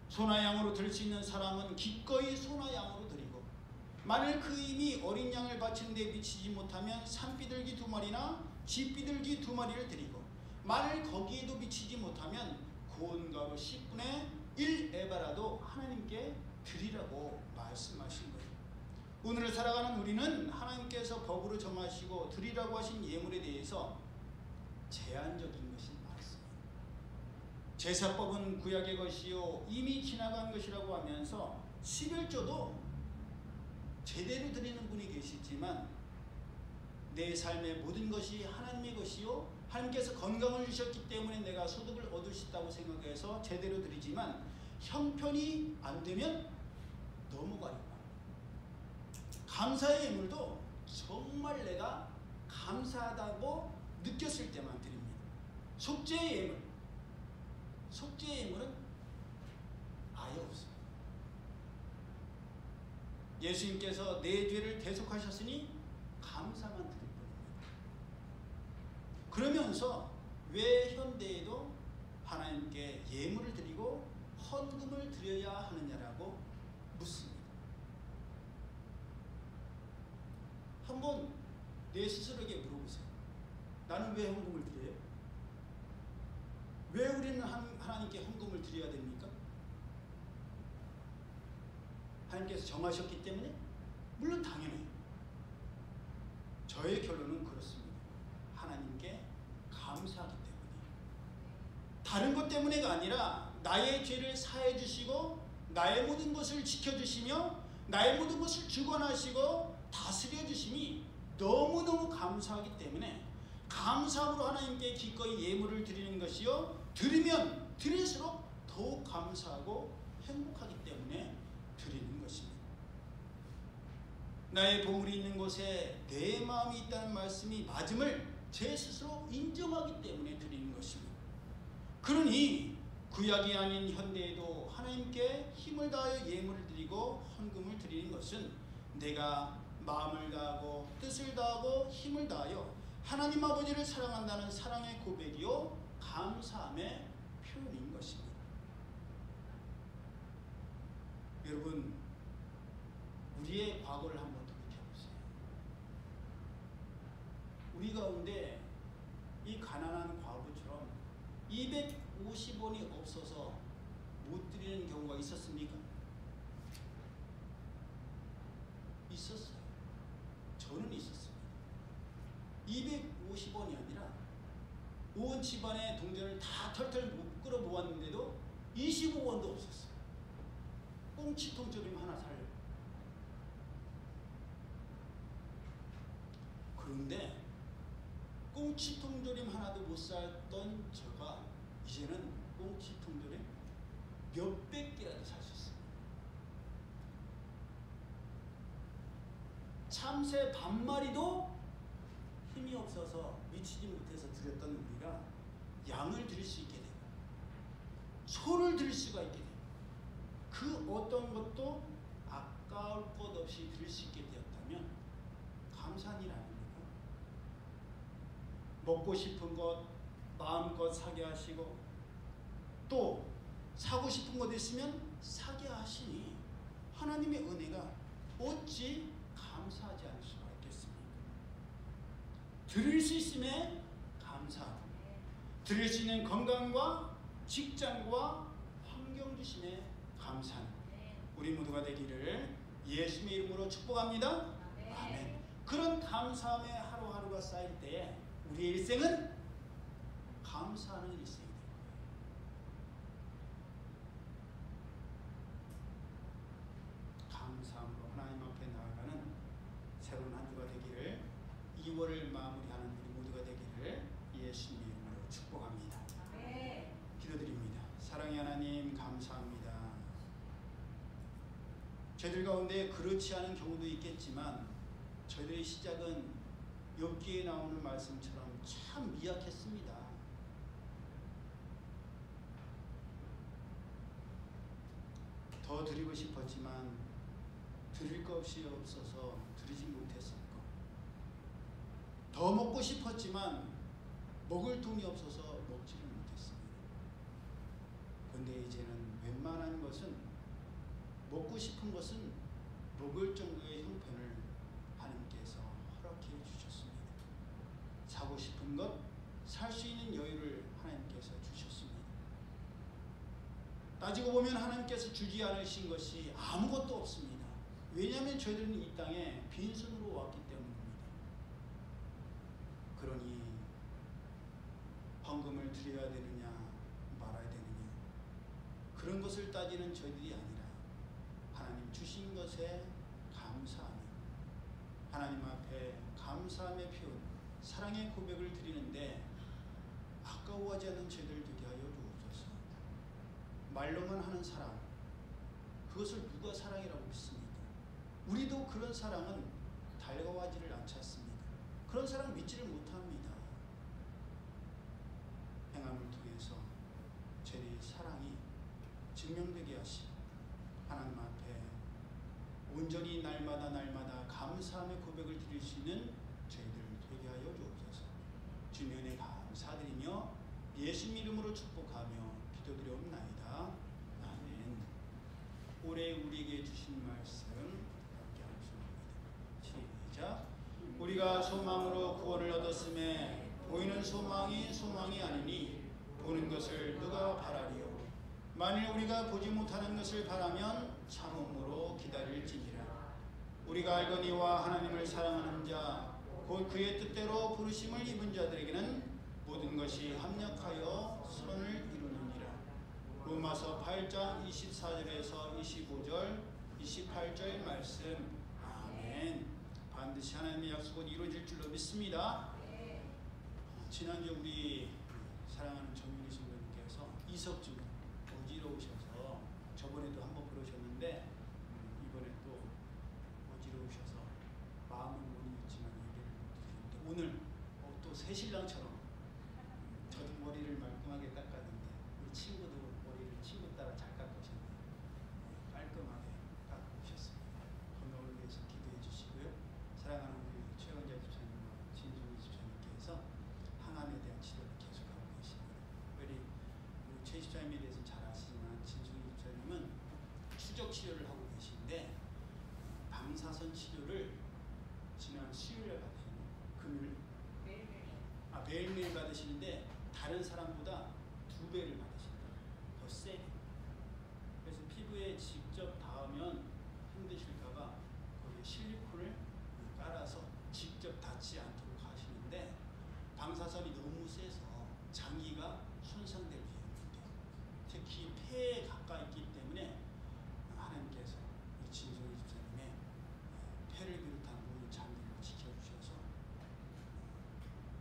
소나 양으로 드릴 수 있는 사람은 기꺼이 소나 양으로 드리고, 만일 그 힘이 어린 양을 바치는 데 미치지 못하면 산비둘기 2마리나 쥐비둘기 2마리를 드리고, 만일 거기에도 미치지 못하면 고운 가루 10분의 1 에바라도 하나님께 드리라고 말씀하신 거예요. 오늘을 살아가는 우리는 하나님께서 법으로 정하시고 드리라고 하신 예물에 대해서 제한적인 것이 많습니다. 제사법은 구약의 것이요 이미 지나간 것이라고 하면서 11조도 제대로 드리는 분이 계시지만 내 삶의 모든 것이 하나님의 것이요 하나님께서 건강을 주셨기 때문에 내가 소득을 얻을 수 있다고 생각해서 제대로 드리지만 형편이 안 되면 넘어가요. 감사의 예물도 정말 내가 감사하다고 느꼈을 때만 드립니다. 속죄의 예물, 속죄의 예물은 아예 없습니다. 예수님께서 내 죄를 대속하셨으니 감사만 드릴 뿐입니다. 그러면서 왜 현대에도 하나님께 예물을 드리고 헌금을 드려야 하느냐라고 묻습니다. 한번 내 스스로에게 물어보세요. 나는 왜 헌금을 드려요? 왜 우리는 하나님께 헌금을 드려야 됩니까? 하나님께서 정하셨기 때문에? 물론 당연해요. 저의 결론은 그렇습니다. 하나님께 감사하기 때문에. 다른 것 때문에가 아니라 나의 죄를 사해 주시고 나의 모든 것을 지켜주시며 나의 모든 것을 주관하시고 다스려 주심이 너무너무 감사하기 때문에 감사함으로 하나님께 기꺼이 예물을 드리는 것이요 드리면 드릴수록 더욱 감사하고 행복하기 때문에 드리는 것입니다. 나의 보물이 있는 곳에 내 마음이 있다는 말씀이 맞음을 제 스스로 인정하기 때문에 드리는 것입니다. 그러니 구약이 아닌 현대에도 하나님께 힘을 다하여 예물을 드리고 헌금을 드리는 것은 내가 마음을 다하고 뜻을 다하고 힘을 다하여 하나님 아버지를 사랑한다는 사랑의 고백이요 감사함의 표현인 것입니다. 여러분, 우리의 과거를 한번 돌이켜보세요. 우리 가운데 이 가난한 과부처럼 250원이 없어서 못 드리는 경우가 있었습니까? 있었어요. 저는 있었습니다. 250원이 아니라 온 집안의 동전을 다 털털 끌어 모았는데도 25원도 없었어요. 꽁치통조림 하나 살려고. 그런데 꽁치통조림 하나도 못 살던 제가 이제는 꽁치통조림 몇백 개라도 살 수 있습니다. 참새 반마리도 힘이 없어서 미치지 못해서 드렸던 우리가 양을 드릴 수 있게 되고 소를 드릴 수가 있게 되고 그 어떤 것도 아까울 것 없이 드릴 수 있게 되었다면 감사한 일 아닙니까? 먹고 싶은 것 마음껏 사게 하시고 또 사고 싶은 것 있으면 사게 하시니 하나님의 은혜가 어찌 감사하지 않을 수가 있겠습니까? 드릴 수 있음에 감사하고 드릴 수 있는 건강과 직장과 환경 주심에 감사하는 우리 모두가 되기를 예수님의 이름으로 축복합니다. 아멘. 그런 감사함의 하루하루가 쌓일 때에 우리의 일생은 감사하는 일생이 됩니다. 감사함으로 하나님 앞에 나아가는 새로운 한 주가 되기를 2월을 마무리하는 우리 모두가 되기를 예수님의 이름으로 축복합니다. 기도드립니다. 하나님 감사합니다. 저희들 가운데 그렇지 않은 경우도 있겠지만 저희들의 시작은 욥기에 나오는 말씀처럼 참 미약했습니다. 더 드리고 싶었지만 드릴 것이 없어서 드리지 못했을 것. 더 먹고 싶었지만 먹을 돈이 없어서 먹지를 못했습니다. 그런데 이제는 웬만한 것은 먹고 싶은 것은 먹을 정도의 형편을 하나님께서 허락해 주셨습니다. 사고 싶은 것, 살 수 있는 여유를 하나님께서 주셨습니다. 따지고 보면 하나님께서 주지 않으신 것이 아무것도 없습니다. 왜냐하면 저희들은 이 땅에 빈손으로 왔기 때문입니다. 그러니 헌금을 드려야 되느냐 말아야 되느냐 그런 것을 따지는 저희들이 아니라 하나님 주신 것에 감사하며 하나님 앞에 감사함의 표현, 사랑의 고백을 드리는데 아까워하지 않는 저희들 되게 하여 주옵소서. 말로만 하는 사랑, 그것을 누가 사랑이라고 믿습니까? 우리도 그런 사랑은 달가워하지를 않지 않습니다. 그런 사랑 믿지를 못합니다. 행함을 통해서 저희 사랑이 증명되게 하시고 하나님 앞에 온전히 날마다 감사함의 고백을 드릴 수 있는 저희들 되게 하여 주옵소서. 주님 은혜 감사드리며 예수님 이름으로 축복하며 기도드리옵나이다. 아멘. 올해 우리에게 주신 말씀 함께 하겠습니다. 시작. 우리가 소망으로 구원을 얻었음에 보이는 소망이 아니니 보는 것을 누가 바라리요. 만일 우리가 보지 못하는 것을 바라면 참음으로 기다릴지니라. 우리가 알거니와 하나님을 사랑하는 자 곧 그의 뜻대로 부르심을 입은 자들에게는 모든 것이 합력하여 선을 이루느니라. 로마서 8장 24절에서 25절 28절 말씀. 아멘. 반드시 하나님의 약속은 이루어질 줄로 믿습니다. 지난주 우리 사랑하는 정윤희 선생님께서 이석준 어지러우셔서 저번에도 한번 그러셨는데 이번에 또 어지러우셔서 마음은 못 읽지만 얘기를 못 드리는데 오늘 또 새신랑처럼 저도 머리를 말끔하게 깎았는데 우리 친구도 머리를 친구 따라 잘 깎으셨네요. 깔끔하게 깎고 오셨습니다. 건강을 위해서 기도해 주시고요. 사랑하는 우리 최원자 집사님과 진중희 집사님께서 항암에 대한 치료를 계속하고 계십니다. 우리 최 집사님에 대해서 잘 아시지만 진중희 집사님은 추적 치료를 하고 계신데 방사선 치료를 지난 수요일에 받으시는 금요일 매일매일 받으시는데 다른 사람보다 2배를 받으신다. 더 세게. 그래서 피부에 직접 닿으면 힘드실까봐 거기에 실리콘을 깔아서 직접 닿지 않도록 하시는데 방사선이 너무 세서 장기가 손상될 위험이 있대요. 특히 폐에 가까이 있기 때문에 하나님께서 우리 진성희 집사님의 폐를 비롯한 모든 장기를 지켜주셔서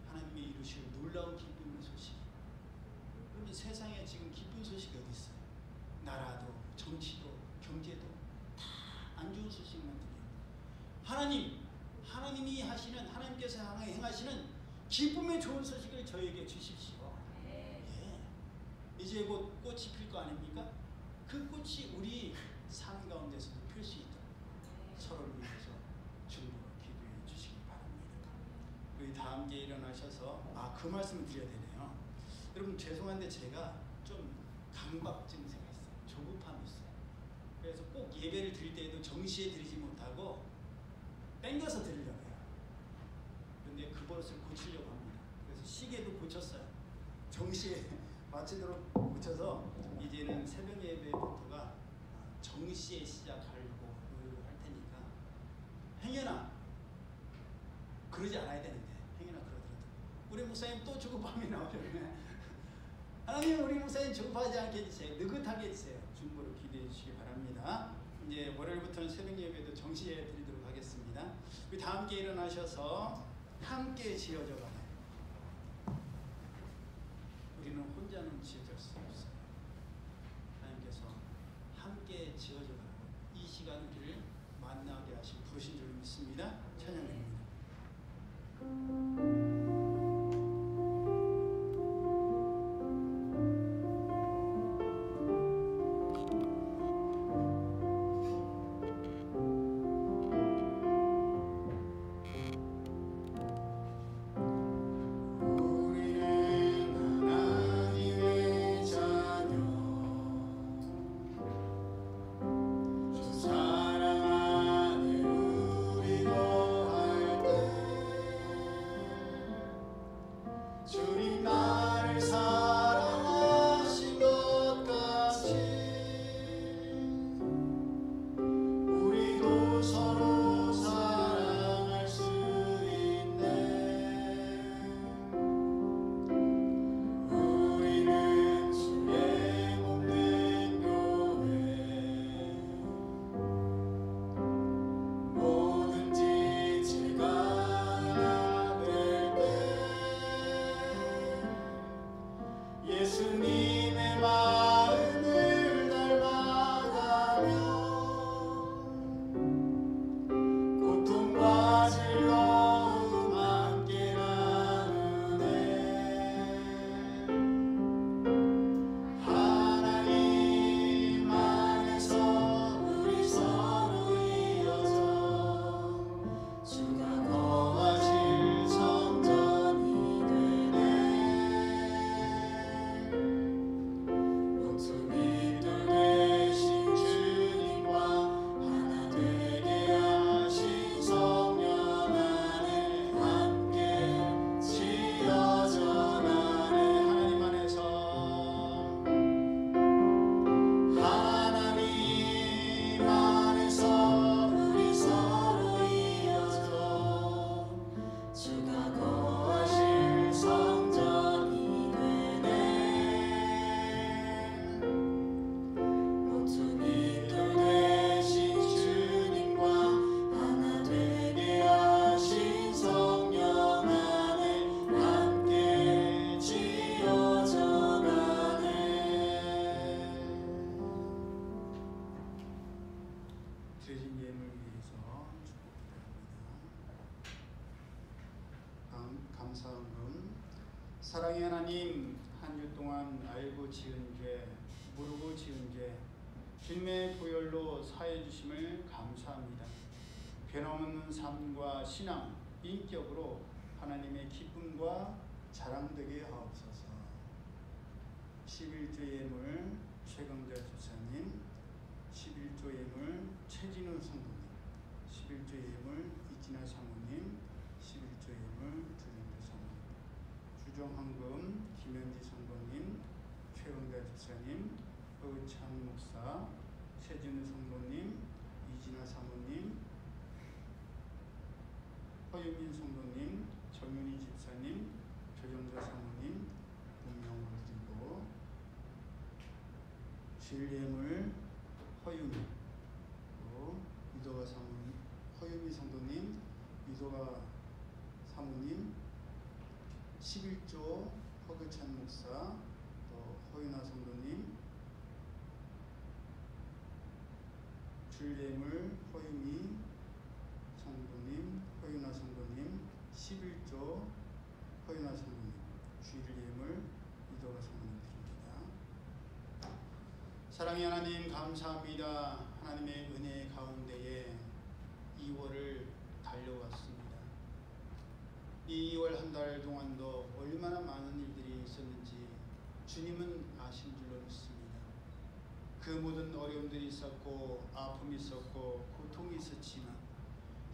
하나님이 이루실 놀라운 기쁨의 소식. 여러분 세상에 지금 기쁜 소식이 어디 있어요? 나라도 정치도 경제도 다 안 좋은 소식만 들려요. 하나님이 하시는 하나님께서 행하시는 기쁨의 좋은 소식을 저에게 주십시오. 예. 이제 곧 꽃이 필 거 아닙니까? 그 꽃이 우리 삶 가운데서도 필 수 있도록 서로를 위해서 중보로 기도해 주시기 바랍니다. 우리 다 함께 일어나셔서 그 말씀을 드려야 되네요. 여러분 죄송한데 제가 좀 강박 증세가 있어요. 조급함이 있어요. 그래서 꼭 예배를 드릴 때에도 정시에 드리지 못하고 땡겨서 드리려고 해요. 근데 그 버릇을 고치려고 합니다. 그래서 시계도 고쳤어요. 정시에 마치도록 고쳐서 이제는 새벽 예배부터가 정시에 시작하려고 할 테니까 행여나 그러지 않아야 되는데 행여나 그러더라도 우리 목사님 또 조급함이 나오셨네. 하나님 우리 목사님 조급하지 않게 해주세요. 느긋하게 해주세요. 중보로 기도해 주시기 바랍니다. 이제 월요일부터는 새벽 예배도 정시에 드리도록 하겠습니다. 우리 다 함께 일어나셔서 함께 지어져 가네. 우리는 혼자는 지어질 수 없어요. 지어져가고 이 시간 우리를 만나게 하신 부르신 줄 믿습니다. 찬양합니다. 사랑의 하나님, 한 주 동안 알고 지은 죄, 모르고 지은 죄, 주님의 보혈로 사해 주심을 감사합니다. 변함없는 삶과 신앙, 인격으로 하나님의 기쁨과 자랑되게 하옵소서. 11조 예물 최강자 집사님, 11조 예물 최진우 성도님, 11조 예물 이진아 사모님, 11조 예물 조정대 사모님, 주정헌금 김현지 성도님, 최강자 집사님, 의찬 목사, 최진우 성도님, 이진아 사모님, 허유민 성도님, 정윤희 집사님, 조정자 사모님 분명을 드리고, 주일예물 허유미, 이도가 사모님, 허유미 성도님, 이도가 사모님, 11조 허규찬 목사, 또 허윤아 성도님, 주일예물 허유미 성도님, 허윤아 성도님, 11조 허윤아 성도님, 주일예물 이도가 성도님 드립니다. 사랑의 하나님 감사합니다. 하나님의 은혜 가운데에 2월을 달려왔습니다. 이 2월 한 달 동안도 얼마나 많은 일들이 있었는지 주님은 아신 줄로 믿습니다. 그 모든 어려움들이 있었고 아픔이 있었고 고통이 있었지만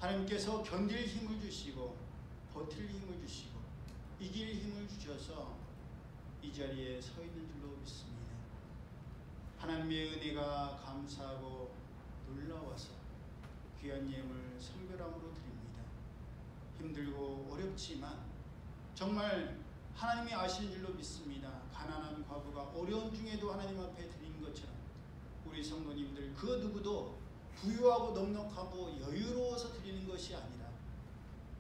하나님께서 견딜 힘을 주시고 버틸 힘을 주시고 이길 힘을 주셔서 이 자리에 서 있는 줄로 믿습니다. 하나님의 은혜가 감사하고 놀라워서 귀한 예물 성별함으로 드립니다. 힘들고 어렵지만 정말 하나님이 아시는 줄로 믿습니다. 가난한 과부가 어려운 중에도 하나님 앞에 드린 것처럼 우리 성도님들 그 누구도 부유하고 넉넉하고 여유로워서 드리는 것이 아니라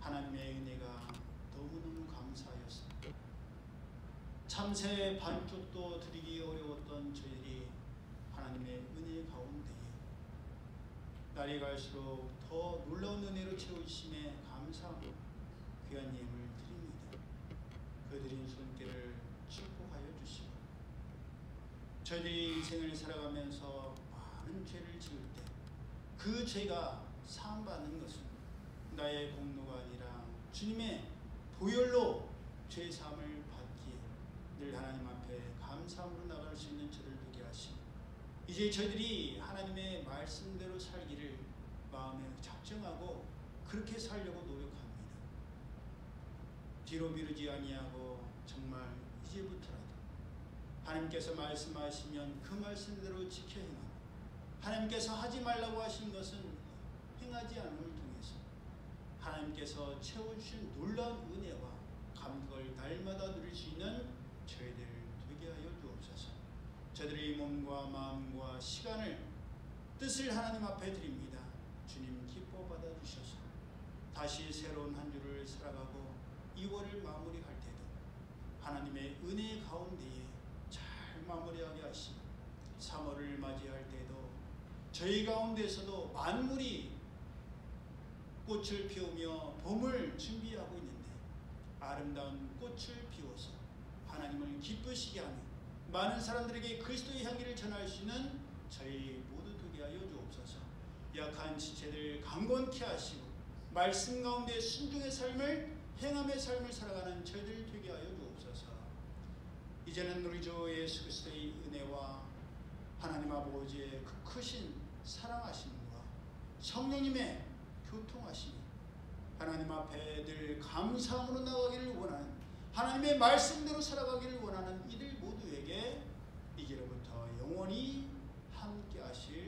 하나님의 은혜가 너무너무 감사하였습니다. 참새 반쪽도 드리기 어려웠던 저희들이 하나님의 은혜 가운데에 날이 갈수록 더 놀라운 은혜로 채우심에 감사하며 귀한 예물 드립니다. 그 드린 손길을 축복하여 주시고 저희들이 인생을 살아가면서 많은 죄를 지을 때 그 죄가 사함받는 것은 나의 공로가 아니라 주님의 보혈로 죄 사함을 받기에 늘 하나님 앞에 감사함으로 나갈 수 있는 저를 되게 하시고 이제 저희들이 하나님의 말씀대로 살기를 마음에 작정하고 그렇게 살려고 노력합니다. 뒤로 미루지 아니하고 정말 이제부터라도 하나님께서 말씀하시면 그 말씀대로 지켜 행하고 하나님께서 하지 말라고 하신 것은 행하지 않음을 통해서 하나님께서 채워주신 놀라운 은혜와 감격을 날마다 누릴 수 있는 저희들 되게 하여 주옵소서. 저희들의 몸과 마음과 시간을 뜻을 하나님 앞에 드립니다. 주님 기뻐 받아주셔서 다시 새로운 한 주를 살아가고 2월을 마무리할 때도 하나님의 은혜 가운데에 잘 마무리하게 하시고 3월을 맞이할 때도 저희 가운데서도 만물이 꽃을 피우며 봄을 준비하고 있는데 아름다운 꽃을 피워서 하나님을 기쁘시게 하며 많은 사람들에게 그리스도의 향기를 전할 수 있는 저희 모두 되게 하여 주옵소서. 약한 지체들 강건케 하시고 말씀 가운데 순종의 삶을 행함의 삶을 살아가는 저희들 되게 하여 주옵소서. 이제는 우리 주 예수 그리스도의 은혜와 하나님 아버지의 그 크신 사랑하심과 성령님의 교통하심이 하나님 앞에 늘 감사함으로 나가기를 원하는 하나님의 말씀대로 살아가기를 원하는 이들 모두에게 이제로부터 영원히 함께 하실